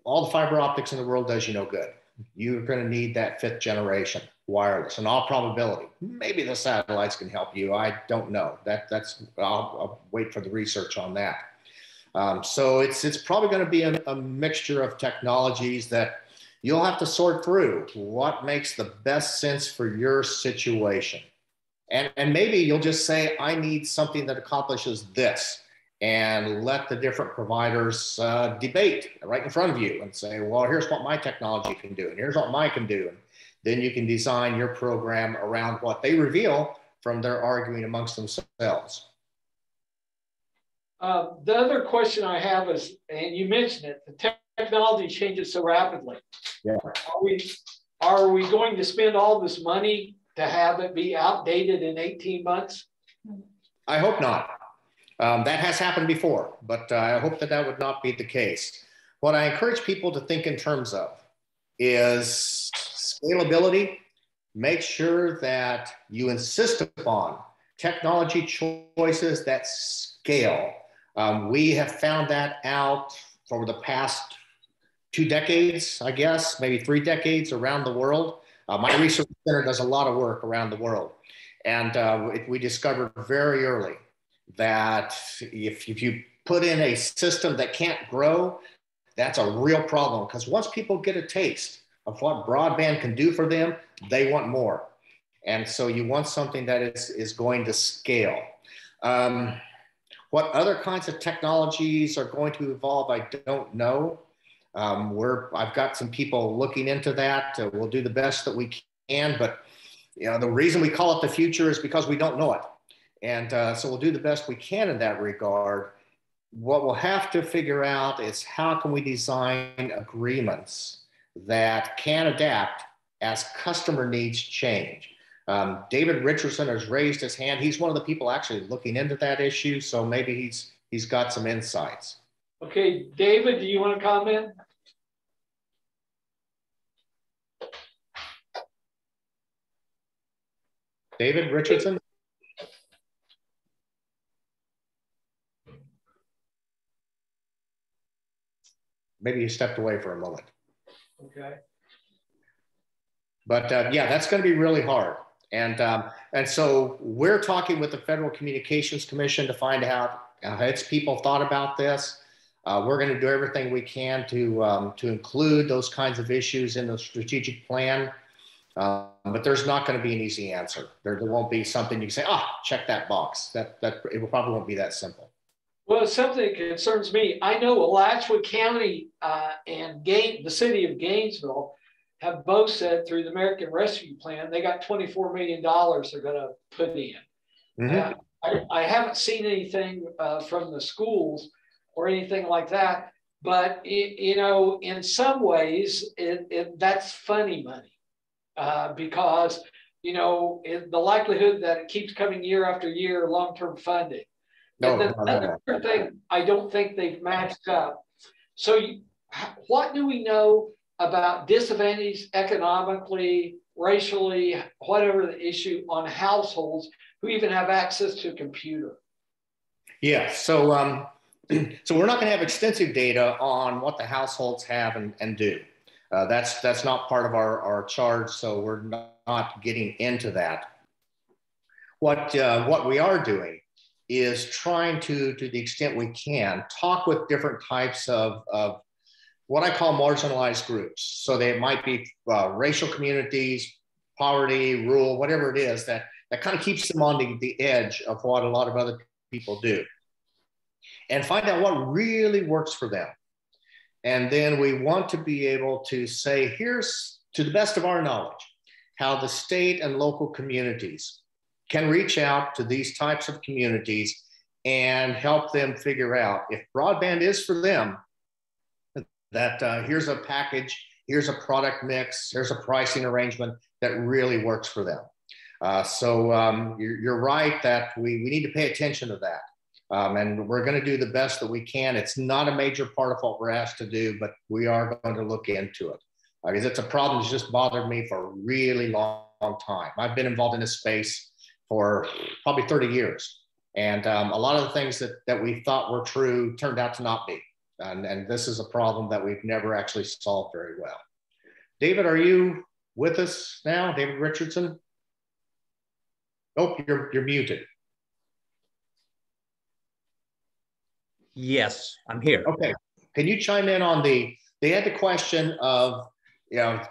all the fiber optics in the world does you no good. You're going to need that 5th generation wireless in all probability. Maybe the satellites can help you. I don't know. I'll wait for the research on that. So it's probably going to be a mixture of technologies that you'll have to sort through what makes the best sense for your situation. And maybe you'll just say, I need something that accomplishes this, and let the different providers debate right in front of you and say, well, here's what my technology can do, and here's what mine can do. And then you can design your program around what they reveal from their arguing amongst themselves. The other question I have is, and you mentioned it, the technology changes so rapidly. Yeah. Are we going to spend all this money to have it be outdated in 18 months? I hope not. That has happened before, but I hope that that would not be the case. What I encourage people to think in terms of is scalability. Make sure that you insist upon technology choices that scale. We have found that out for the past 2 decades, I guess, maybe 3 decades around the world. My research center does a lot of work around the world. And we discovered very early that if you put in a system that can't grow, that's a real problem. Because once people get a taste of what broadband can do for them, they want more. And so you want something that is going to scale. What other kinds of technologies are going to evolve, I don't know. I've got some people looking into that. We'll do the best that we can, but the reason we call it the future is because we don't know it. And so we'll do the best we can in that regard. What we'll have to figure out is how can we design agreements that can adapt as customer needs change. David Richardson has raised his hand. He's one of the people actually looking into that issue, so maybe he's got some insights. Okay, David, do you want to comment? David Richardson? Maybe he stepped away for a moment. Okay. But yeah, that's going to be really hard. And so we're talking with the Federal Communications Commission to find out how its people thought about this. We're going to do everything we can to include those kinds of issues in the strategic plan. But there's not going to be an easy answer. There won't be something you can say, check that box. It probably won't be that simple. Well, it's something that concerns me. I know Alachua County and the city of Gainesville have both said through the American Rescue Plan, they got $24 million they're going to put in. Mm-hmm. I haven't seen anything from the schools or anything like that, but in some ways, that's funny money because, the likelihood that it keeps coming year after year, long-term funding. And the other thing, I don't think they've matched up. So what do we know about disadvantage economically, racially, whatever the issue, on households who even have access to a computer? Yeah, so we're not going to have extensive data on what the households have and do. That's not part of our charge, so we're not getting into that. What we are doing is trying to the extent we can, talk with different types of what I call marginalized groups. So they might be racial communities, poverty, rural, whatever it is that kind of keeps them on the edge of what a lot of other people do. And find out what really works for them. And then we want to be able to say, here's, to the best of our knowledge, how the state and local communities can reach out to these types of communities and help them figure out if broadband is for them, that here's a package, here's a product mix, here's a pricing arrangement that really works for them. So you're right that we need to pay attention to that. And we're going to do the best that we can. It's not a major part of what we're asked to do, but we are going to look into it. Because it's a problem that's just bothered me for a really long time. I've been involved in this space for probably 30 years. And a lot of the things that we thought were true turned out to not be. And this is a problem that we've never actually solved very well. David, are you with us now? David Richardson? Oh, you're muted. Yes, I'm here. Okay. Can you chime in on they had the question of,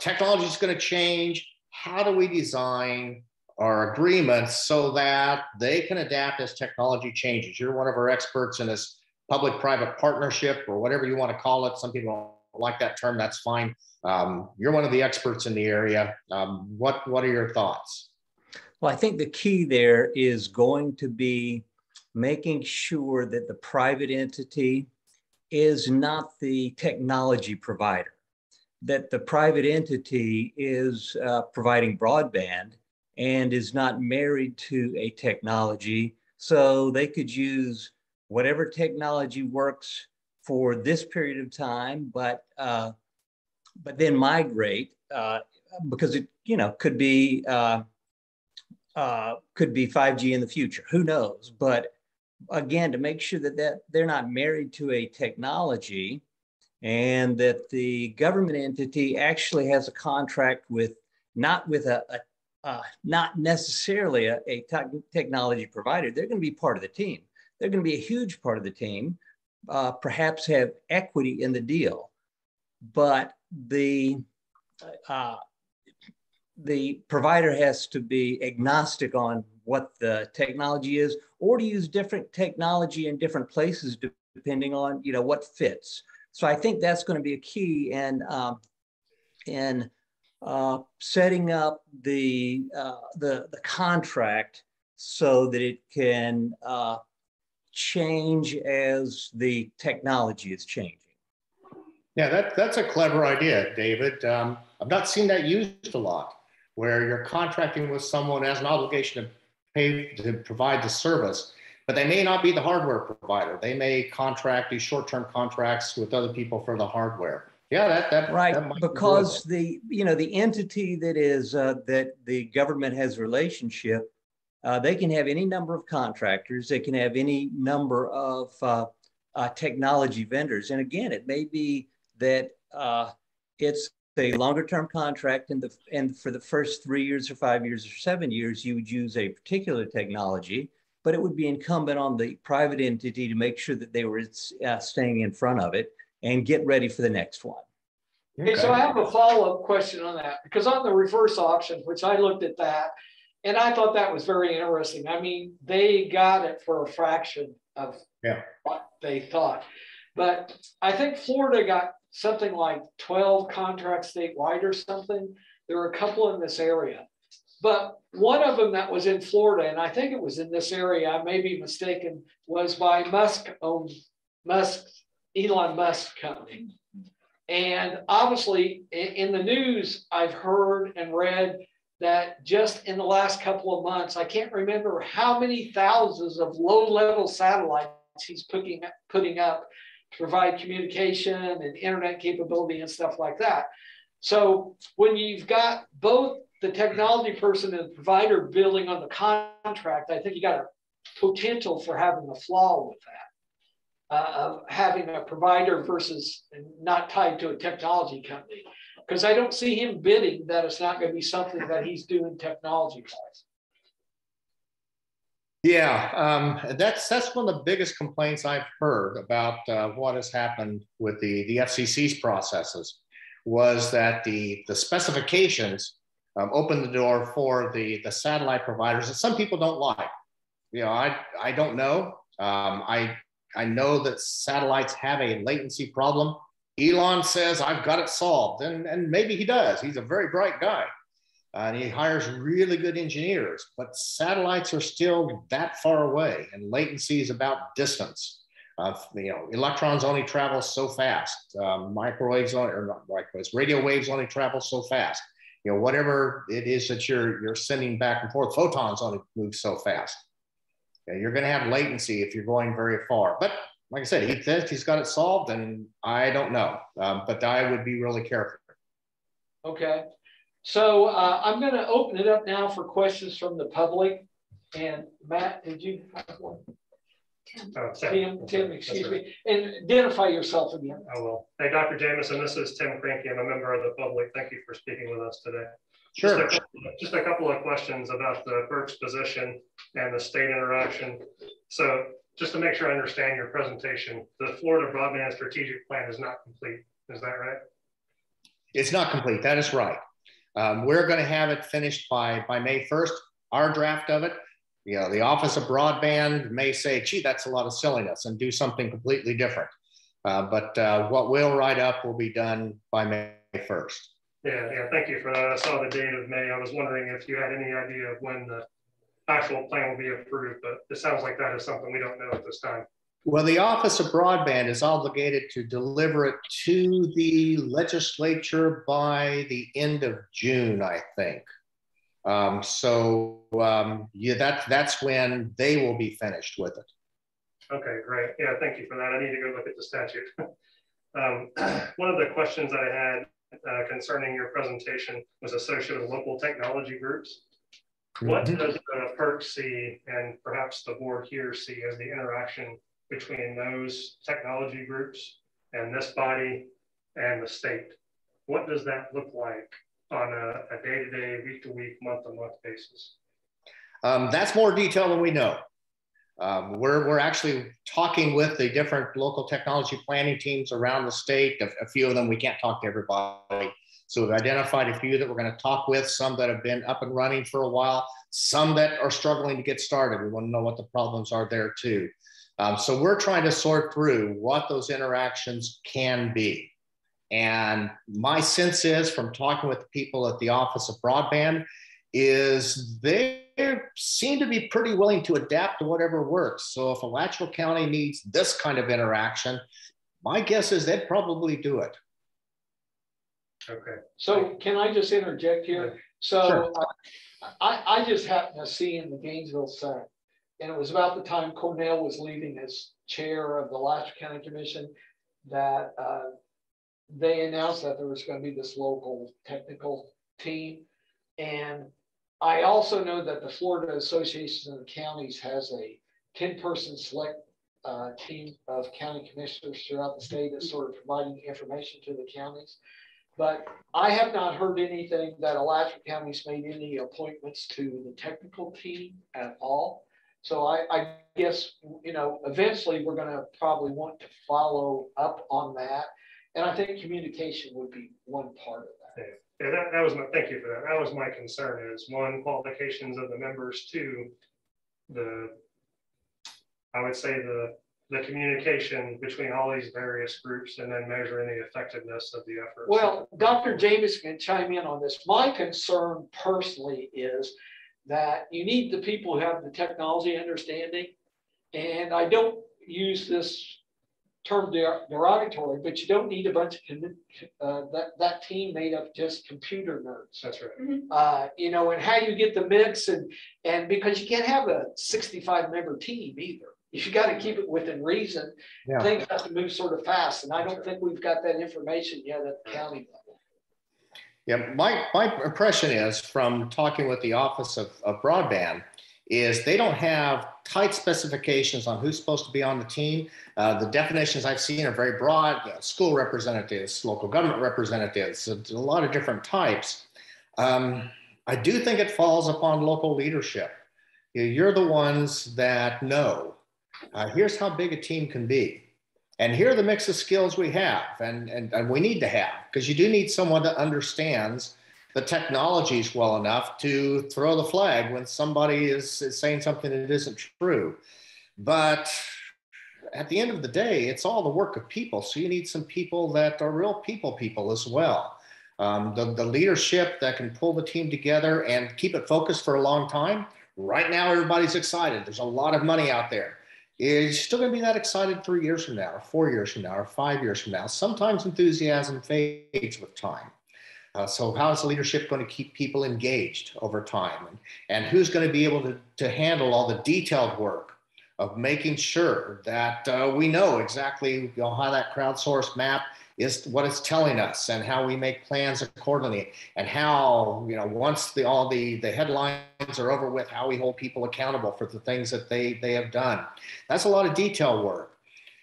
technology is going to change. How do we design our agreements so that they can adapt as technology changes? You're one of our experts in this public-private partnership or whatever you want to call it. Some people don't like that term. That's fine. You're one of the experts in the area. What are your thoughts? Well, I think the key there is going to be making sure that the private entity is not the technology provider, that the private entity is providing broadband and is not married to a technology. So they could use whatever technology works for this period of time, but then migrate because it could be 5G in the future. Who knows? But again, to make sure that they're not married to a technology, and that the government entity actually has a contract with not necessarily a technology provider. They're going to be part of the team. They're going to be a huge part of the team, perhaps have equity in the deal, but the provider has to be agnostic on what the technology is, or to use different technology in different places depending on what fits. So I think that's going to be a key in setting up the contract so that it can change as the technology is changing. Yeah, that's a clever idea, David. I've not seen that used a lot, where you're contracting with someone as an obligation to pay to provide the service, but they may not be the hardware provider. They may contract these short-term contracts with other people for the hardware. Yeah, that right, that might because be the entity that is that the government has a relationship, they can have any number of contractors. They can have any number of technology vendors, and again, it may be that it's a longer term contract, and for the first 3 years or 5 years or 7 years, you would use a particular technology, but it would be incumbent on the private entity to make sure that they were staying in front of it and get ready for the next one. Okay, so I have a follow-up question on that, because on the reverse auction, which I looked at that, and I thought that was very interesting. I mean, they got it for a fraction of what they thought, but I think Florida got something like 12 contracts statewide or something. There were a couple in this area, but one of them that was in Florida, and I think it was in this area, I may be mistaken, was by Elon Musk company. And obviously in the news, I've heard and read that just in the last couple of months, I can't remember how many thousands of low-level satellites he's putting up to provide communication and internet capability and stuff like that. So when you've got both the technology person and the provider building on the contract, I think you got a potential for having a flaw with that, of having a provider versus not tied to a technology company. Because I don't see him bidding that it's not going to be something that he's doing technology-wise. Yeah, that's one of the biggest complaints I've heard about what has happened with the FCC's processes, was that the specifications open the door for the satellite providers that some people don't like. I don't know. I know that satellites have a latency problem. Elon says, I've got it solved. And maybe he does. He's a very bright guy. And he hires really good engineers, but satellites are still that far away, and latency is about distance. Electrons only travel so fast. Microwaves, or not microwaves, radio waves only travel so fast. Whatever it is that you're sending back and forth, photons only move so fast. You're going to have latency if you're going very far. But like I said, he says he's got it solved, and I don't know. But I would be really careful. Okay. So I'm going to open it up now for questions from the public. And Matt, did you have one? Tim, excuse me. And identify yourself again. I will. Hey, Dr. Jameson, this is Tim Cranky. I'm a member of the public. Thank you for speaking with us today. Sure. Just a couple of questions about the PERC's position and the state interaction. So just to make sure I understand your presentation, the Florida Broadband Strategic Plan is not complete. Is that right? It's not complete. That is right. We're going to have it finished by May 1st. Our draft of it, the Office of Broadband may say, gee, that's a lot of silliness, and do something completely different. But what we'll write up will be done by May 1st. Yeah, thank you for that. I saw the date of May. I was wondering if you had any idea of when the actual plan will be approved, but it sounds like that is something we don't know at this time. Well, the Office of Broadband is obligated to deliver it to the legislature by the end of June, I think. That's when they will be finished with it. Okay, great. Yeah, thank you for that. I need to go look at the statute. One of the questions I had concerning your presentation was associated with local technology groups. What does PERC see, and perhaps the board here see, as the interaction between those technology groups and this body and the state? What does that look like on a day-to-day, week-to-week, month-to-month basis? That's more detail than we know. We're actually talking with the different local technology planning teams around the state. A few of them, we can't talk to everybody. So we've identified a few that we're going to talk with, some that have been up and running for a while, some that are struggling to get started. We want to know what the problems are there too. So we're trying to sort through what those interactions can be. And my sense is, from talking with the people at the Office of Broadband, is they seem to be pretty willing to adapt to whatever works. So if Alachua County needs this kind of interaction, my guess is they'd probably do it. Okay. So can I just interject here? So sure. I just happened to see in the Gainesville Senate, and it was about the time Cornell was leaving as chair of the Alachua County Commission, that they announced that there was going to be this local technical team. And I also know that the Florida Association of Counties has a 10-person select team of county commissioners throughout the state that's sort of providing information to the counties. But I have not heard anything that Alachua County's made any appointments to the technical team at all. So I guess, eventually we're going to probably want to follow up on that. And I think communication would be one part of that. Yeah, that was my, thank you for that. That was my concern, is one, qualifications of the members, two, I would say the communication between all these various groups, and then measuring the effectiveness of the effort. Well, Dr. Jameson can chime in on this. My concern personally is that you need the people who have the technology understanding. And I don't use this term derogatory, but you don't need a bunch of that team made up just computer nerds. That's right. Mm-hmm. And how you get the mix, and because you can't have a 65-member team either. You got to keep it within reason. Yeah. Things have to move sort of fast, and I don't think we've got that information yet at the county level. Yeah, my impression is, from talking with the Office of Broadband, is they don't have tight specifications on who's supposed to be on the team. The definitions I've seen are very broad: school representatives, local government representatives, a lot of different types. I do think it falls upon local leadership. You're the ones that know. Here's how big a team can be. And here are the mix of skills we have, and we need to have, because you do need someone that understands the technologies well enough to throw the flag when somebody is saying something that isn't true. But at the end of the day, it's all the work of people. So you need some people that are real people as well. The leadership that can pull the team together and keep it focused for a long time. Right now, everybody's excited. There's a lot of money out there. Is still going to be that excited 3 years from now, or 4 years from now, or 5 years from now. Sometimes enthusiasm fades with time. So how is leadership going to keep people engaged over time? And who's going to be able to handle all the detailed work of making sure that we know exactly how that crowdsourced map is, what it's telling us, and how we make plans accordingly, and how, once all the headlines are over with, how we hold people accountable for the things that they have done. That's a lot of detail work.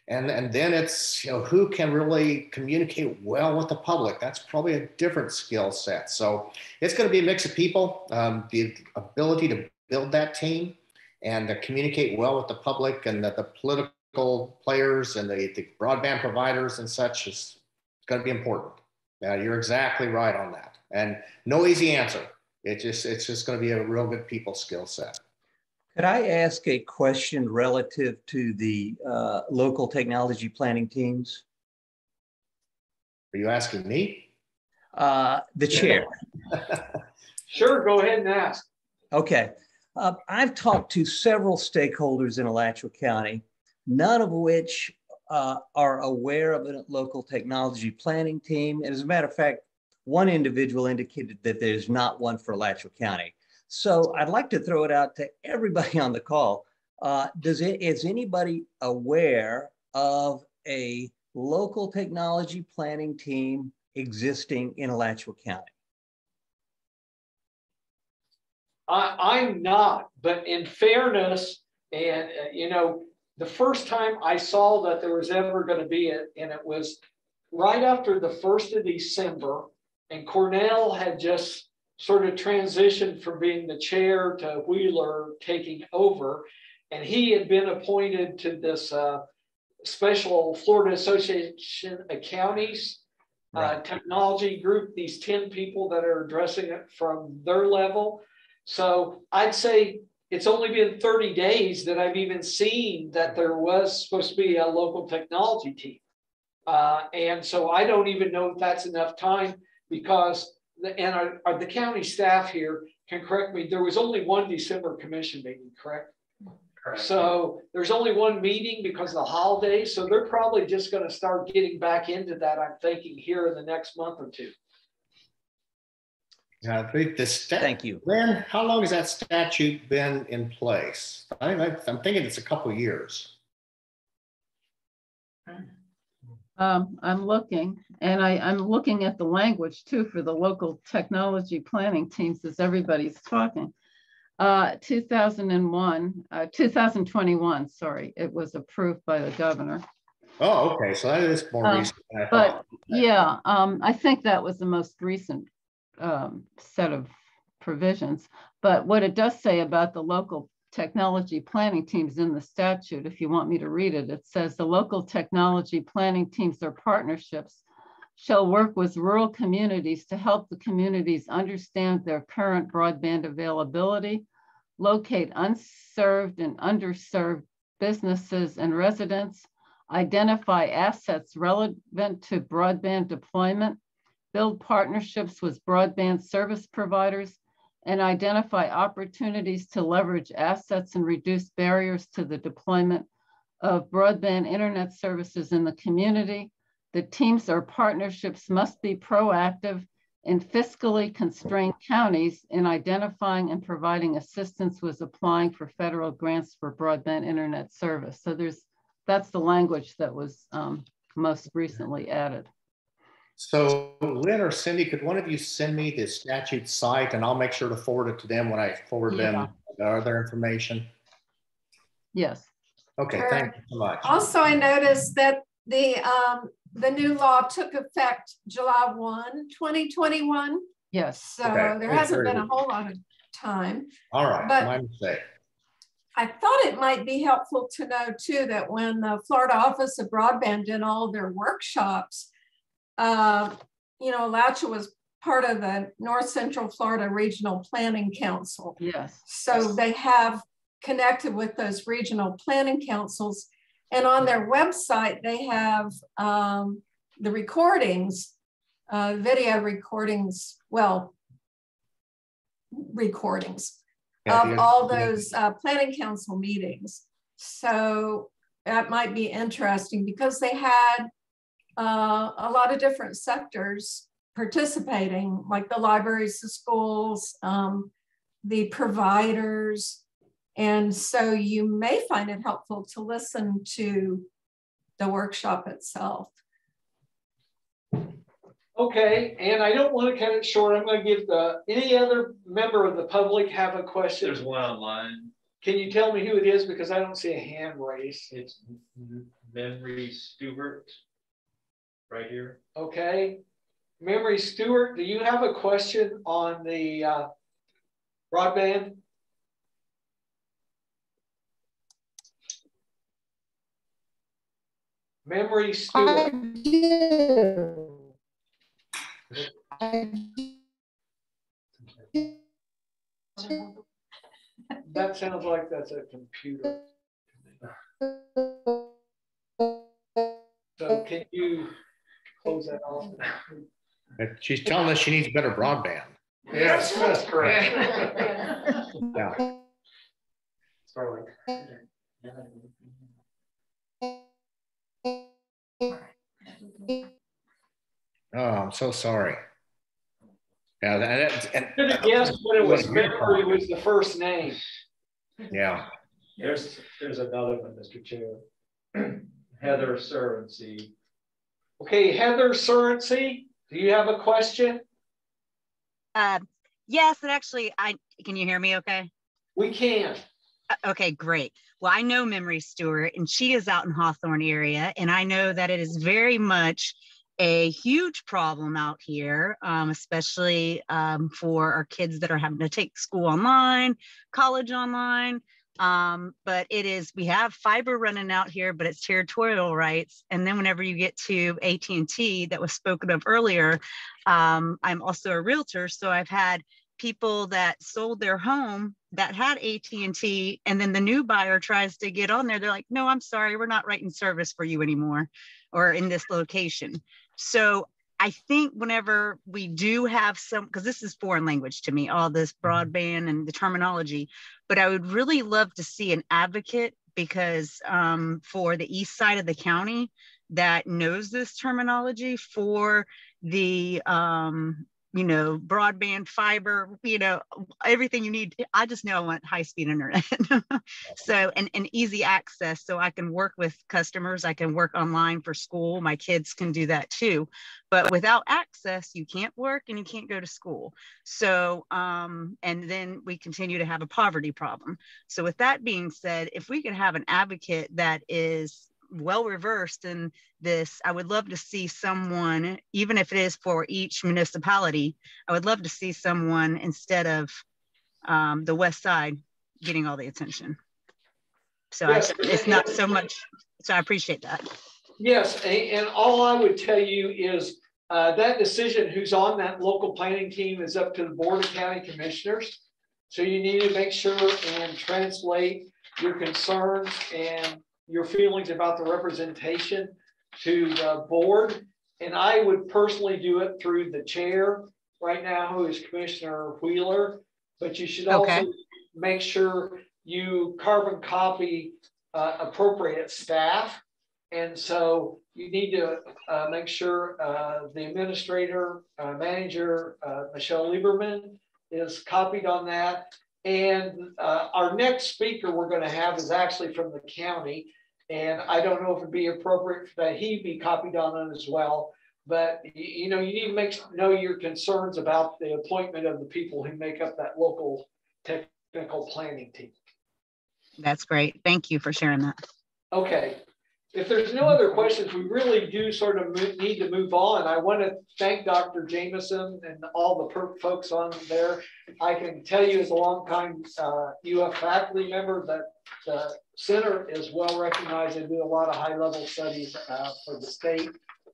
And then it's, who can really communicate well with the public. That's probably a different skill set. So it's going to be a mix of people, the ability to build that team and to communicate well with the public, and the political players and the broadband providers and such is going to be important. You're exactly right on that. And no easy answer. It's just going to be a real good people skill set. Could I ask a question relative to the local technology planning teams? Are you asking me? The chair. Sure, go ahead and ask. Okay. I've talked to several stakeholders in Alachua County, none of which are aware of a local technology planning team. And as a matter of fact, one individual indicated that there's not one for Alachua County. So I'd like to throw it out to everybody on the call. Is anybody aware of a local technology planning team existing in Alachua County? I'm not, but in fairness, and the first time I saw that there was ever going to be it, and it was right after the 1st of December, and Cornell had just sort of transitioned from being the chair to Wheeler taking over, and he had been appointed to this special Florida Association of Counties technology group, these 10 people that are addressing it from their level. So I'd say it's only been 30 days that I've even seen that there was supposed to be a local technology team. And so I don't even know if that's enough time, because the county staff here can correct me. There was only one December commission meeting, correct? Correct. So there's only one meeting because of the holidays. So they're probably just going to start getting back into that, I'm thinking, here in the next month or two. I think Thank you. Lynn, how long has that statute been in place? I'm thinking it's a couple of years. I'm looking, and I'm looking at the language too for the local technology planning teams as everybody's talking. 2021, sorry, it was approved by the governor. Oh, okay, so that is more recent than I thought. Yeah, I think that was the most recent set of provisions. But what it does say about the local technology planning teams in the statute, if you want me to read it, it says the local technology planning teams or partnerships shall work with rural communities to help the communities understand their current broadband availability, locate unserved and underserved businesses and residents, identify assets relevant to broadband deployment, build partnerships with broadband service providers, and identify opportunities to leverage assets and reduce barriers to the deployment of broadband internet services in the community. The teams or partnerships must be proactive in fiscally constrained counties in identifying and providing assistance with applying for federal grants for broadband internet service. So that's the language that was most recently added. So Lynn or Cindy, could one of you send me the statute site, and I'll make sure to forward it to them when I forward them their information? Yes. Okay, thank you so much. Also, I noticed that the new law took effect July 1, 2021. Yes. So there hasn't been a whole lot of time. All right, but my mistake. I thought it might be helpful to know too that when the Florida Office of Broadband did all their workshops, Alachua was part of the North Central Florida Regional Planning Council. Yes. So they have connected with those regional planning councils, And on their website, they have the recordings, video recordings, well, recordings of all those planning council meetings. So that might be interesting because they had a lot of different sectors participating, like the libraries, the schools, the providers. And so you may find it helpful to listen to the workshop itself. Okay, and I don't want to cut it short. I'm going to give any other member of the public have a question. There's one online. Can you tell me who it is? Because I don't see a hand raised. It's Memory Stewart right here. Okay. Memory Stewart, do you have a question on the broadband? Memory Stewart. That sounds like that's a computer. So can you close that off? She's telling us she needs better broadband. Yes, that's correct. Yeah. Starlink. Oh, I'm so sorry. Yeah, and guess what it was. Memory was the first name. Yeah. There's another one, Mr. Chair. Heather Surency. Okay, Heather Surency, do you have a question? Yes, and actually, can you hear me okay? We can. Okay, great. Well, I know Memory Stewart, and she is out in Hawthorne area, and I know that it is very much a huge problem out here, especially for our kids that are having to take school online, college online. But we have fiber running out here, but it's territorial rights. And then whenever you get to AT&T that was spoken of earlier, I'm also a realtor. So I've had people that sold their home that had AT&T, and then the new buyer tries to get on there. They're like, no, I'm sorry, we're not writing service for you anymore, or in this location. So I think whenever we do have because this is foreign language to me, all this broadband and the terminology, but I would really love to see an advocate, because for the east side of the county that knows this terminology for the broadband, fiber, everything you need. I just know I want high-speed internet. So, and easy access, so I can work with customers. I can work online for school. My kids can do that too. But without access, you can't work and you can't go to school. So, and then we continue to have a poverty problem. So with that being said, if we could have an advocate that is well reversed in this, I would love to see someone, even if it is for each municipality, I would love to see someone instead of the west side getting all the attention. So yes, it's not so much, so I appreciate that. Yes, and all I would tell you is that decision who's on that local planning team is up to the Board of County Commissioners. So you need to make sure and translate your concerns and your feelings about the representation to the board. And I would personally do it through the chair right now, who is Commissioner Wheeler, but you should also make sure you carbon copy appropriate staff. And so you need to make sure the administrator, manager, Michelle Lieberman, is copied on that. And our next speaker we're going to have is actually from the county. And I don't know if it'd be appropriate that he be copied on it as well. But you need to know your concerns about the appointment of the people who make up that local technical planning team. That's great. Thank you for sharing that. Okay. If there's no other questions, we really do sort of need to move on. I want to thank Dr. Jameson and all the folks on there. I can tell you as a longtime UF faculty member that the center is well recognized and do a lot of high-level studies for the state.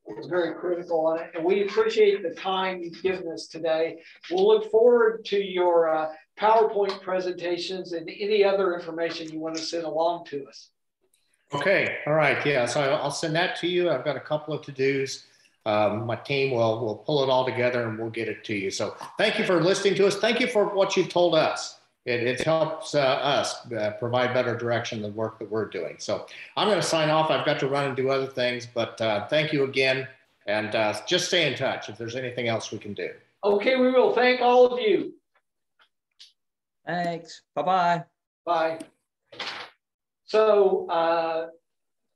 It's very critical on it, and we appreciate the time you've given us today. We'll look forward to your PowerPoint presentations and any other information you want to send along to us. Okay, all right, yeah, so I'll send that to you. I've got a couple of to-dos. My team will pull it all together and we'll get it to you. So thank you for listening to us. Thank you for what you've told us. It helps us provide better direction in the work that we're doing. So I'm going to sign off. I've got to run and do other things, but thank you again. And just stay in touch if there's anything else we can do. Okay, we will. Thank all of you. Thanks. Bye-bye. Bye. So,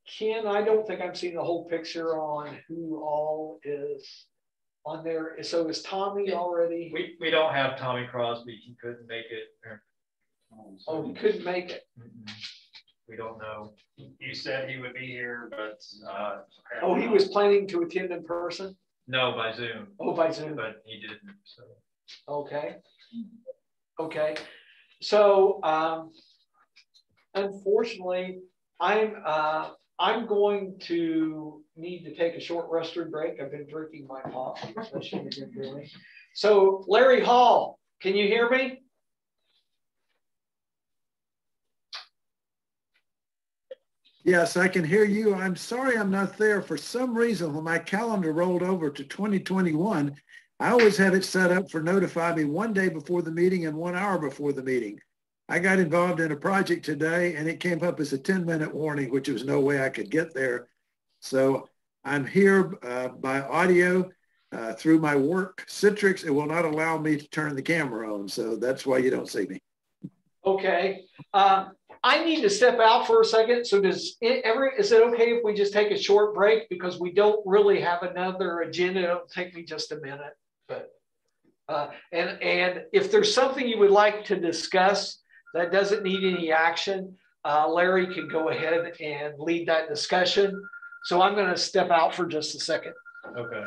Ken, I don't think I'm seeing the whole picture on who all is on there. So is Tommy already? We don't have Tommy Crosby. He couldn't make it. Oh, he couldn't make it. We don't know. He said he would be here, but oh, he was planning to attend in person? No, by Zoom. Oh, by Zoom. But he didn't. So okay. Okay. So unfortunately, I'm going to need to take a short restroom break. I've been drinking my coffee, especially as you're doing. So Larry Hall, can you hear me? Yes, I can hear you. I'm sorry I'm not there. For some reason, when my calendar rolled over to 2021, I always had it set up for notify me 1 day before the meeting and 1 hour before the meeting. I got involved in a project today and it came up as a 10-minute warning, which was no way I could get there. So I'm here by audio through my work Citrix. It will not allow me to turn the camera on. So that's why you don't see me. Okay. I need to step out for a second. So is it okay if we just take a short break? Because we don't really have another agenda. It'll take me just a minute. But and if there's something you would like to discuss that doesn't need any action, Larry can go ahead and lead that discussion. So I'm going to step out for just a second. Okay.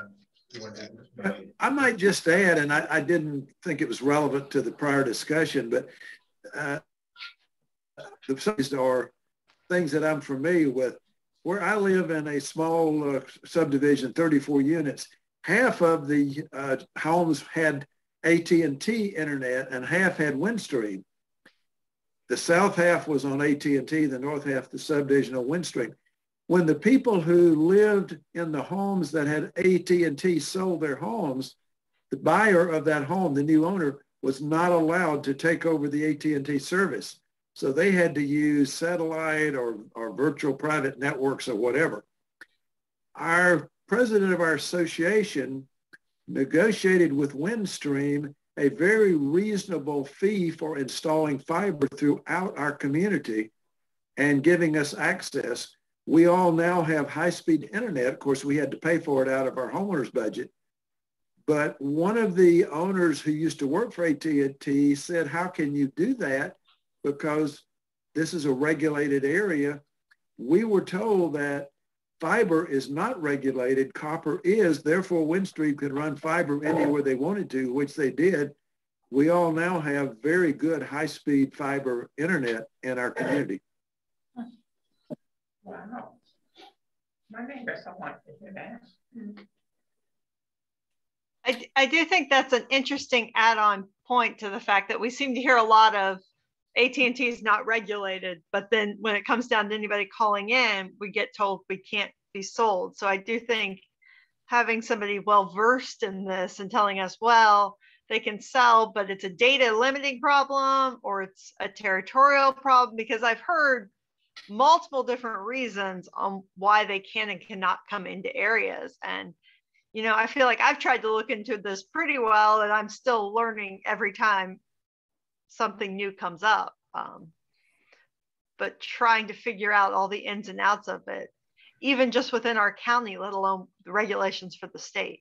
I might just add, and I didn't think it was relevant to the prior discussion, but the subsidies are things that I'm familiar with. Where I live in a small subdivision, 34 units, half of the homes had AT&T internet and half had Windstream. The south half was on AT&T, the north half, the subdivision on Windstream. When the people who lived in the homes that had AT&T sold their homes, the buyer of that home, the new owner, was not allowed to take over the AT&T service. So they had to use satellite or virtual private networks or whatever. Our president of our association negotiated with Windstream a very reasonable fee for installing fiber throughout our community and giving us access. We all now have high-speed internet. Of course, we had to pay for it out of our homeowner's budget. But one of the owners who used to work for AT&T said, how can you do that? Because this is a regulated area. We were told that fiber is not regulated, copper is, therefore Windstream could run fiber anywhere they wanted to, which they did. We all now have very good high-speed fiber internet in our community. Wow. My neighbors don't want to hear that. I do think that's an interesting add-on point to the fact that we seem to hear a lot of AT&T is not regulated, but then when it comes down to anybody calling in, we get told we can't be sold. So I do think having somebody well-versed in this and telling us, well, they can sell, but it's a data limiting problem or it's a territorial problem, because I've heard multiple different reasons on why they can and cannot come into areas. And, you know, I feel like I've tried to look into this pretty well and I'm still learning every time something new comes up. But trying to figure out all the ins and outs of it, even just within our county, let alone the regulations for the state.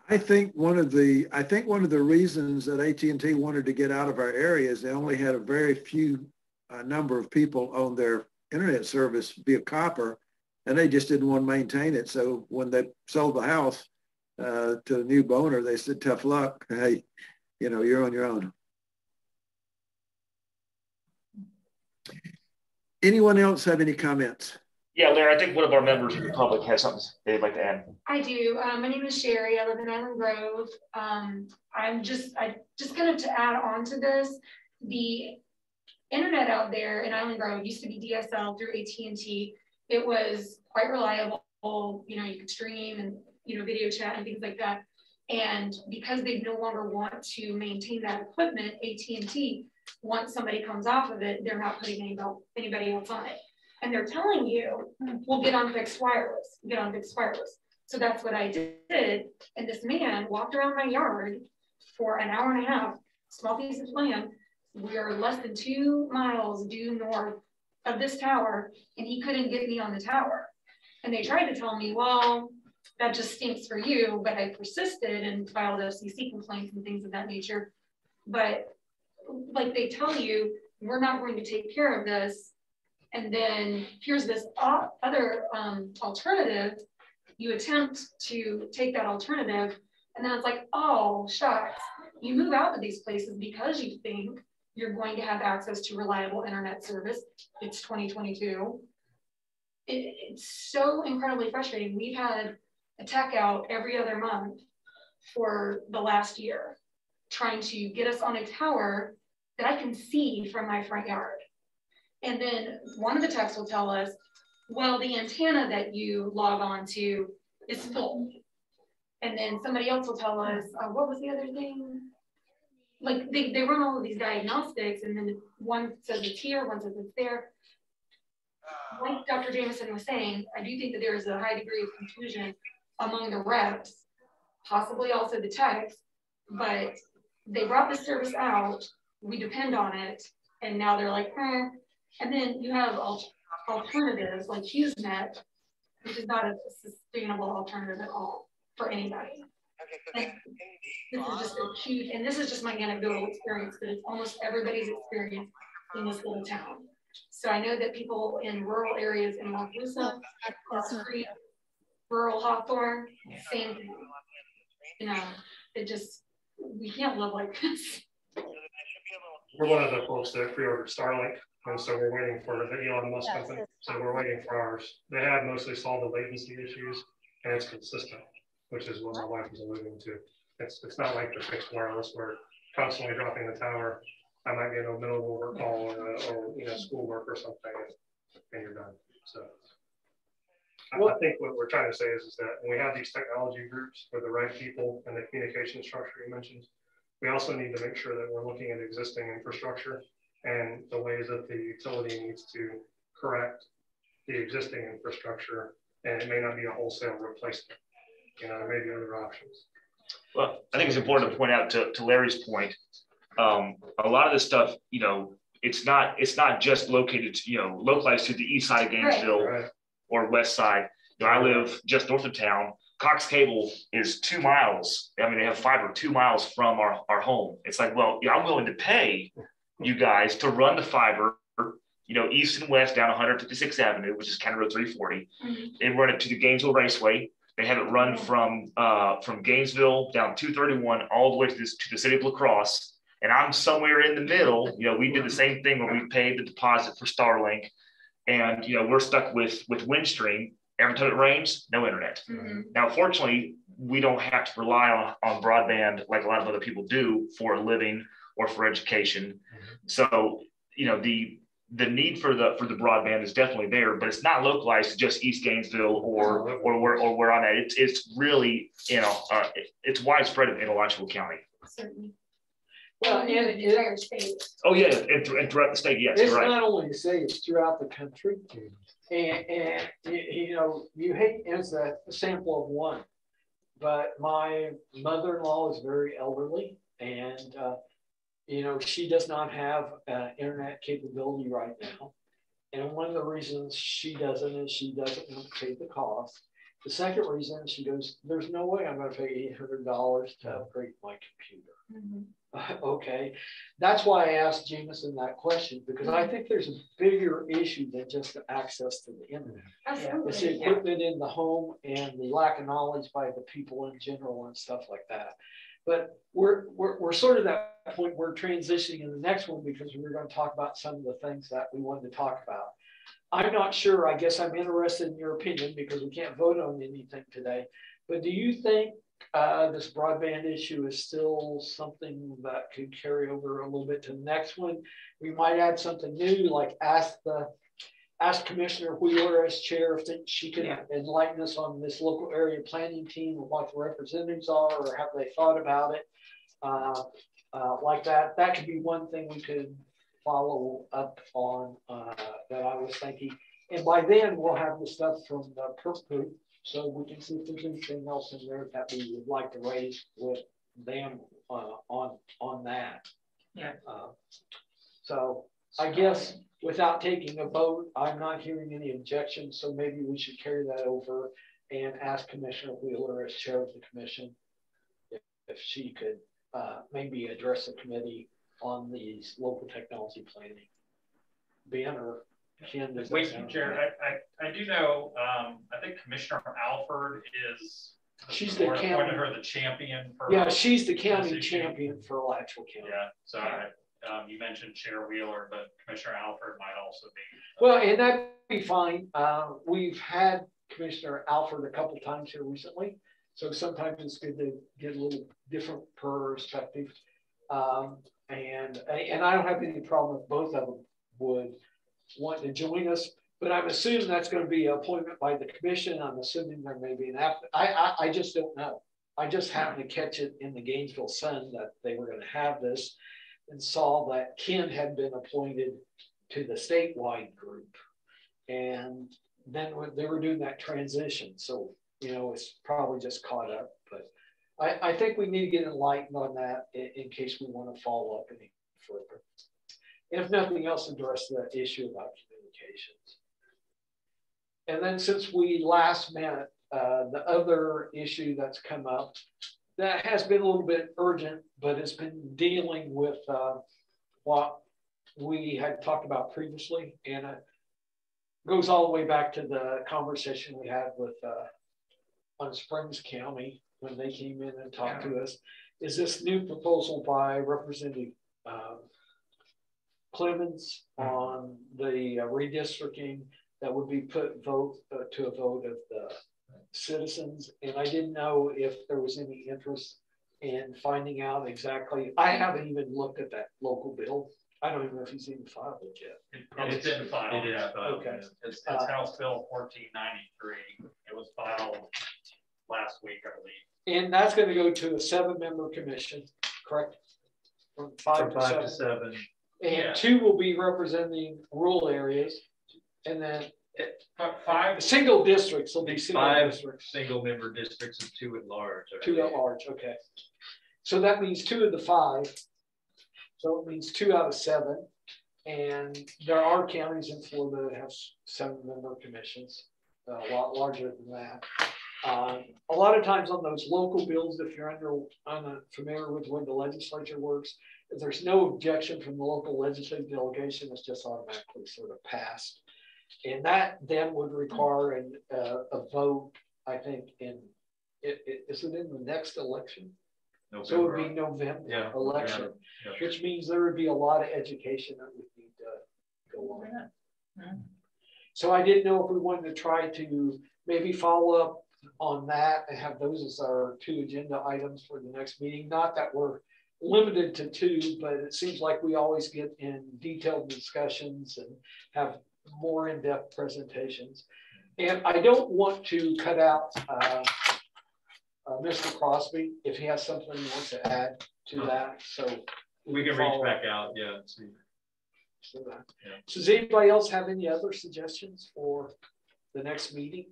I think one of the reasons that AT&T wanted to get out of our area is they only had a very few number of people on their internet service via copper, and they just didn't want to maintain it. So when they sold the house to the new owner, they said, tough luck. Hey, you know, you're on your own. Anyone else have any comments? Yeah, Larry, I think one of our members of the public has something they'd like to add. I do. My name is Sherry. I live in Island Grove. I'm just going to add on to this. internet out there in Island Grove used to be DSL through AT&T. It was quite reliable. You know, you could stream and, you know, video chat and things like that. And because they no longer want to maintain that equipment, AT&T, once somebody comes off of it, they're not putting anybody else on it. And they're telling you, we'll get on fixed wireless, get on fixed wireless. So that's what I did. And this man walked around my yard for an hour and a half, small piece of land. We are less than 2 miles due north of this tower, and he couldn't get me on the tower. And they tried to tell me, well, that just stinks for you, but I persisted and filed FCC complaints and things of that nature. But like they tell you, we're not going to take care of this. And then here's this other alternative. You attempt to take that alternative, and then it's like, oh, shucks. You move out to these places because you think you're going to have access to reliable internet service. It's 2022. It's so incredibly frustrating. We've had a tech out every other month for the last year, trying to get us on a tower that I can see from my front yard. And then one of the techs will tell us, well, the antenna that you log on to is full. And then somebody else will tell us, what was the other thing? Like they run all of these diagnostics, and then one says it's here, one says it's there. Like Dr. Jameson was saying, I do think that there is a high degree of confusion among the reps, possibly also the techs, but they brought this service out, we depend on it, and now they're like, eh. And then you have alternatives like HughesNet, which is not a sustainable alternative at all for anybody. And this is just a huge, and this is just my anecdotal experience, but it's almost everybody's experience in this little town. So I know that people in rural areas in Alachua, Street, rural Hawthorne, same thing. You know, it just, we can't live like this. We're one of the folks that pre-ordered Starlink, and so we're waiting for the Elon Musk company. So we're waiting for ours. They have mostly solved the latency issues, and it's consistent, which is what my wife was alluding to. It's not like the fixed wireless where constantly dropping the tower. I might be in the middle of a work call or you know, schoolwork or something, and you're done. So I think what we're trying to say is that when we have these technology groups with the right people and the communication structure you mentioned, we also need to make sure that we're looking at existing infrastructure and the ways that the utility needs to correct the existing infrastructure, and it may not be a wholesale replacement. You know, there may be other options. Well, I think it's important to point out to Larry's point, a lot of this stuff, you know, it's not just located, you know, localized to the east side of Gainesville or west side. You know, I live just north of town. Cox Cable is 2 miles. I mean, they have fiber 2 miles from our home. It's like, well, yeah, I'm willing to pay you guys to run the fiber, you know, east and west down 156th Avenue, which is County Road 340, and run it to the Gainesville Raceway. They have it run from Gainesville down 231 all the way to the city of La Crosse. And I'm somewhere in the middle. You know, we did the same thing when we paid the deposit for Starlink, and you know, we're stuck with Windstream. Every time it rains, no internet. Now, fortunately, we don't have to rely on broadband like a lot of other people do for a living or for education. So, you know, the need for the broadband is definitely there, but it's not localized to just East Gainesville or where I'm at. It's really, you know, it's widespread in Alachua County. Certainly. Well, and the entire state. Oh yeah, and throughout the state, yes, it's right. Not only the state, it's throughout the country. And you know, you hate is a sample of one, but my mother-in-law is very elderly, and you know, she does not have internet capability right now. And one of the reasons she doesn't is she doesn't want to pay the cost. The second reason, she goes, there's no way I'm going to pay $800 to upgrade my computer. Okay, that's why I asked Jameson that question, because I think there's a bigger issue than just the access to the internet. Absolutely. It's the equipment in the home and the lack of knowledge by the people in general and stuff like that. But we're sort of that point we're transitioning in the next one, because we're going to talk about some of the things that we wanted to talk about. I'm not sure. I guess I'm interested in your opinion, because we can't vote on anything today. But do you think this broadband issue is still something that could carry over a little bit to the next one. We might add something new, like ask Commissioner Wheeler as chair if she could enlighten us on this local area planning team and what the representatives are, or have they thought about it, like that. That could be one thing we could follow up on that I was thinking. And by then we'll have the stuff from the PERC group, so we can see if there's anything else in there that we would like to raise with them on that. Yeah. So I guess without taking a vote, I'm not hearing any objections, so maybe we should carry that over and ask Commissioner Wheeler as chair of the commission if she could maybe address the committee on these local technology planning. Ben or Ken? Wait, Chair, I do know, I think Commissioner Alford is, she's the county, appointed her the champion for. Yeah, she's the county champion for Alachua County. Yeah, so you mentioned Chair Wheeler, but Commissioner Alford might also be. Well, and that'd be fine. We've had Commissioner Alford a couple times here recently, so sometimes it's good to get a little different perspective. And I don't have any problem if both of them would want to join us, but I'm assuming that's going to be an appointment by the commission. I'm assuming there may be an app. I just don't know. I just happened to catch it in the Gainesville Sun that they were going to have this, and saw that Ken had been appointed to the statewide group, and then when they were doing that transition, so you know it's probably just caught up. But I think we need to get enlightened on that in case we want to follow up any further. If nothing else, address the issue about communications. And then since we last met, the other issue that's come up that has been a little bit urgent, but it's been dealing with what we had talked about previously. And it goes all the way back to the conversation we had with on Springs County when they came in and talked to us, is this new proposal by Representative Clemens on the redistricting that would be put to a vote of the citizens. And I didn't know if there was any interest in finding out exactly. I haven't even looked at that local bill. I don't even know if he's even filed it yet. It's in file. It is. Okay. It's House Bill 1493. It was filed last week, I believe. And that's going to go to a 7-member commission, correct? From 5 to 7. And 2 will be representing rural areas. And then 5 single districts will be 5 districts. Single member districts and 2 at large. 2 at large, okay. So that means 2 of the 5. So it means 2 out of 7. And there are counties in Florida that have 7-member commissions, a lot larger than that. A lot of times on those local bills, if you're familiar with the way the legislature works, if there's no objection from the local legislative delegation, it's just automatically sort of passed. And that then would require a vote, I think, is it in the next election? November. So it would be November election, which means there would be a lot of education that would need to go on. So I didn't know if we wanted to try to maybe follow up on that and have those as our 2 agenda items for the next meeting. Not that we're limited to 2, but it seems like we always get in detailed discussions and have more in-depth presentations. And I don't want to cut out Mr. Crosby if he has something he wants to add to that. So we can reach back out. Yeah. So does anybody else have any other suggestions for the next meeting?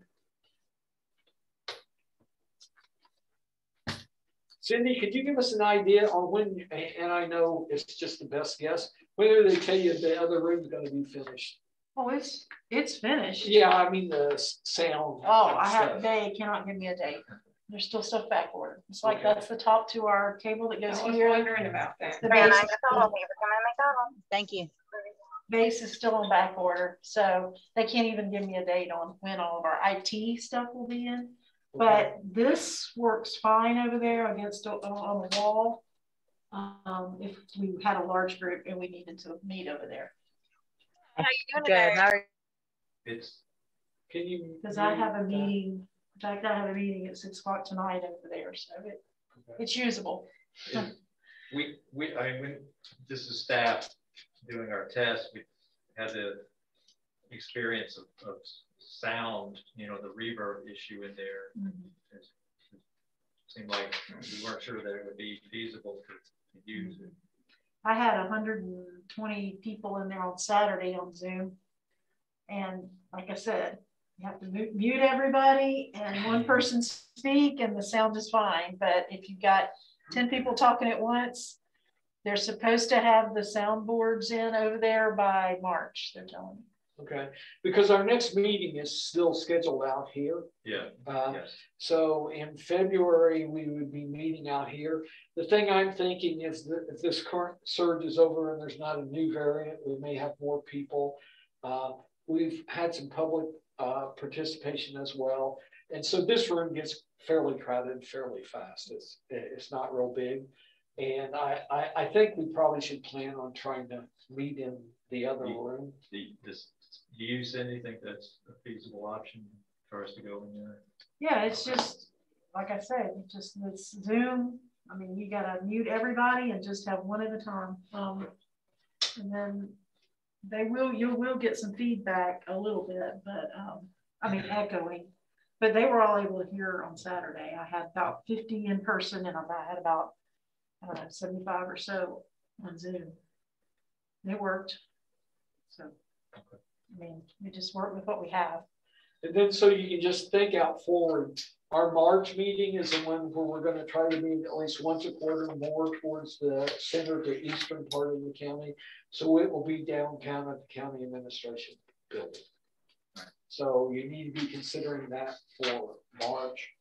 Cindy, could you give us an idea on when, and I know it's just the best guess, when do they tell you the other room is going to be finished? Oh, it's finished. Yeah, I mean the sound. Oh, they cannot give me a date. There's still stuff back ordered. It's like that's the top to our cable that goes here. Wondering about that. The base Thank you. Base is still on back order, so they can't even give me a date on when all of our IT stuff will be in. But this works fine over there against on the wall. If we had a large group and we needed to meet over there. How you doing today? It's because I have a meeting In fact, I have a meeting at 6 o'clock tonight over there, so it's usable. I mean, when this is staff doing our test, we had the experience of sound, you know, the reverb issue in there. Mm-hmm. It seemed like we weren't sure that it would be feasible to use it. I had 120 people in there on Saturday on Zoom. And like I said, you have to mute everybody and one person speak and the sound is fine. But if you've got 10 people talking at once, they're supposed to have the soundboards in over there by March, they're telling me. Okay, because our next meeting is still scheduled out here. Yeah. Yes. So in February, we would be meeting out here. The thing I'm thinking is that if this current surge is over and there's not a new variant, we may have more people. We've had some public participation as well. And so this room gets fairly crowded fairly fast. It's not real big. And I think we probably should plan on trying to meet in the other room. Do you think that's a feasible option for us to go in there? Yeah, it's just, like I said, it's Zoom. I mean, you got to mute everybody and just have one at a time. And then you will get some feedback a little bit, but I mean, echoing. But they were all able to hear on Saturday. I had about 50 in person and I had about 75 or so on Zoom. It worked. So, okay. I mean, we just work with what we have. And then so you can just think out forward. Our March meeting is the one where we're going to try to meet at least once a quarter more towards the center to eastern part of the county. So it will be downtown at the county administration building. So you need to be considering that for March.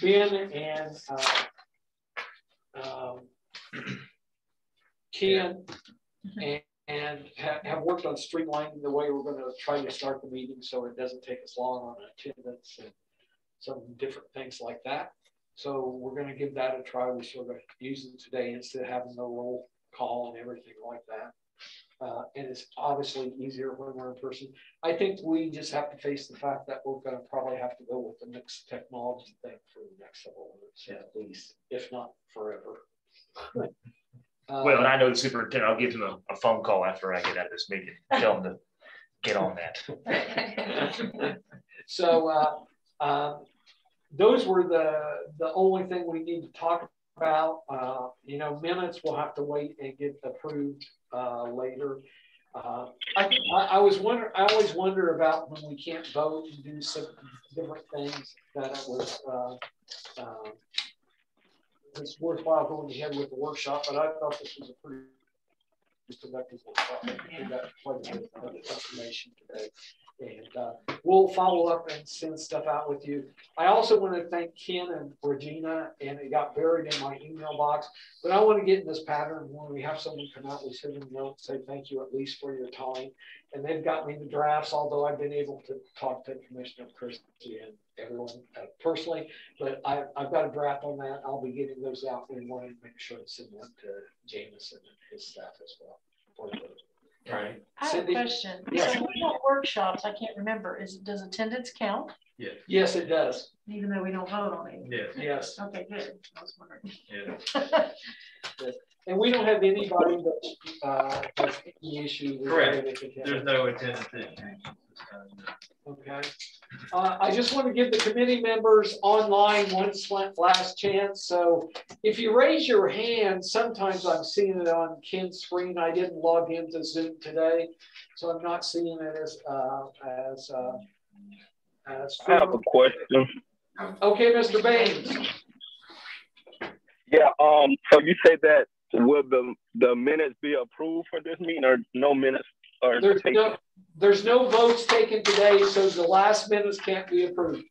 Ben and Ken and have worked on streamlining the way we're going to try to start the meeting so it doesn't take us long on attendance and some different things like that. So we're going to give that a try. We sort of use it today instead of having the roll call and everything like that. And it's obviously easier when we're in person. I think we just have to face the fact that we're going to probably have to go with the mixed technology thing for the next several months, at least, if not forever. Well, and I know the superintendent, I'll give him a phone call after I get out of this meeting, tell him to get on that. So those were the only thing we need to talk about. You know, minutes will have to wait and get approved later. I always wonder about when we can't vote and do some different things that it was it's worthwhile going ahead with the workshop, but I thought this was a pretty productive workshop. We got quite a bit of information today. And we'll follow up and send stuff out with you. I also want to thank Ken and Regina, and it got buried in my email box, but I want to get in this pattern. When we have someone come out, we send them a note, say thank you at least for your time. And they've got me the drafts, although I've been able to talk to Commissioner Christie and everyone personally, but I've got a draft on that. I'll be getting those out in the morning, make sure to send them to Jameson and his staff as well. Right. I have a question. Yes. So we have workshops, I can't remember. Does attendance count? Yes. Yes, it does. Even though we don't vote on it? Yes. Yes. Okay, good. I was wondering. Yeah. Yes. And we don't have anybody that has any issue with correct. There's no attendance issues. Okay. I just want to give the committee members online one last chance. So if you raise your hand, sometimes I'm seeing it on Ken's screen. I didn't log into Zoom today, so I'm not seeing it as I have a question. Okay, Mr. Baines. Yeah. So you say that will the minutes be approved for this meeting, or no minutes are taken? There's no votes taken today, so the last minutes can't be approved.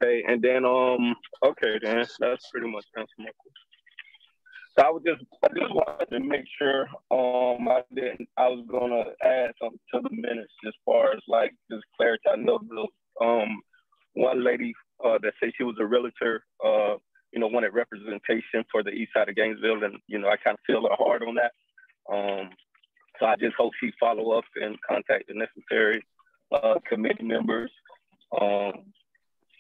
Okay, and then okay, then that's pretty much answered my question. So I just wanted to make sure I was gonna add something to the minutes as far as like just clarity. I know the one lady that said she was a realtor, you know, wanted representation for the east side of Gainesville, and you know, I kind of feel her hard on that. So I just hope she follow up and contact the necessary committee members.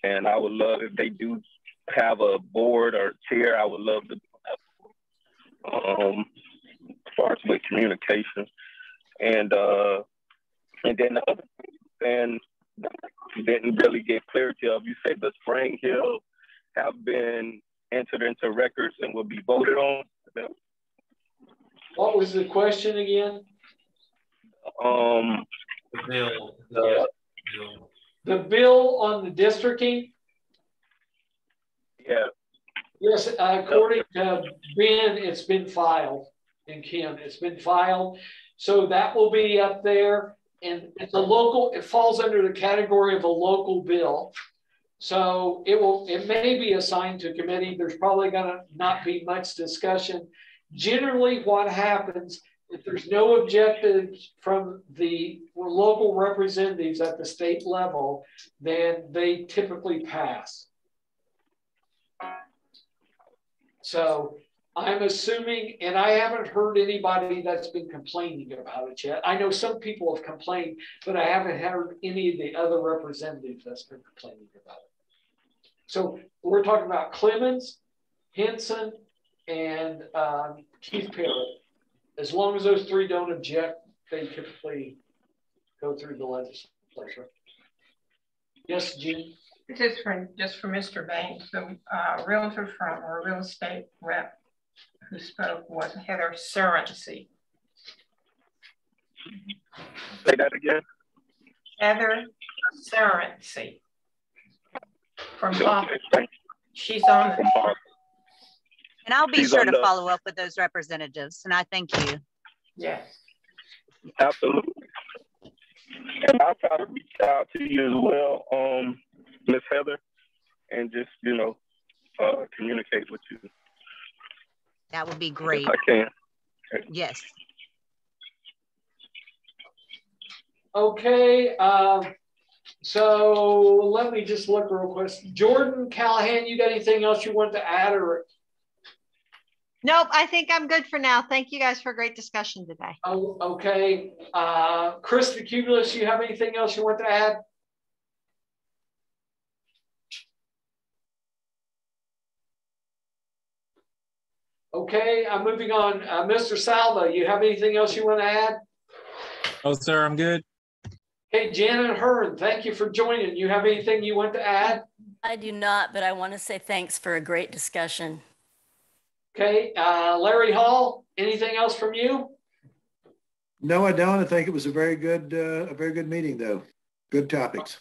And I would love if they do have a board or chair. I would love to do that. As far as with communication, and then the other thing didn't really get clarity of. You said the Spring Hill have been entered into records and will be voted on. What was the question again? The bill. The bill on the districting? Yeah. Yes, according to Ben, it's been filed, and Kim, it's been filed. So that will be up there, and it's a local, it falls under the category of a local bill. So it may be assigned to committee. There's probably gonna not be much discussion. Generally what happens, if there's no objectives from the local representatives at the state level, then they typically pass. So I'm assuming, and I haven't heard anybody that's been complaining about it yet. I know some people have complained, but I haven't heard any of the other representatives that's been complaining about it. So we're talking about Clemens, Henson, and Keith Parrott. As long as those three don't object, they typically go through the legislature. Yes, Jean? Just for Mr. Banks, the realtor from or real estate rep who spoke was Heather Surrency. Say that again. Heather Surrency from she's on the. And I'll be sure to follow up with those representatives. And I thank you. Yes. Absolutely. And I'll try to reach out to you as well, Miss Heather, and just, communicate with you. That would be great. If I can. Yes. Okay. So let me just look real quick. Jordan, Callahan, you got anything else you want to add? Or nope, I think I'm good for now. Thank you guys for a great discussion today. oh, okay. Chris the Cumulus, you have anything else you want to add? Okay, I'm moving on. Mr. Salva, you have anything else you want to add? Oh, sir, I'm good. Okay, Janet Hearn, thank you for joining. You have anything you want to add? I do not, but I want to say thanks for a great discussion. Okay, Larry Hall, anything else from you? No, I don't. I think it was a very good meeting, though. Good topics.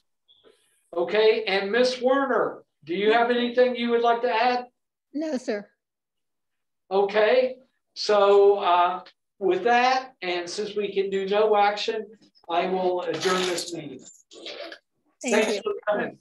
Okay, and Miss Werner, do you have anything you would like to add? No, sir. Okay, so with that, and since we can do no action, I will adjourn this meeting. Thank you. Thanks for coming.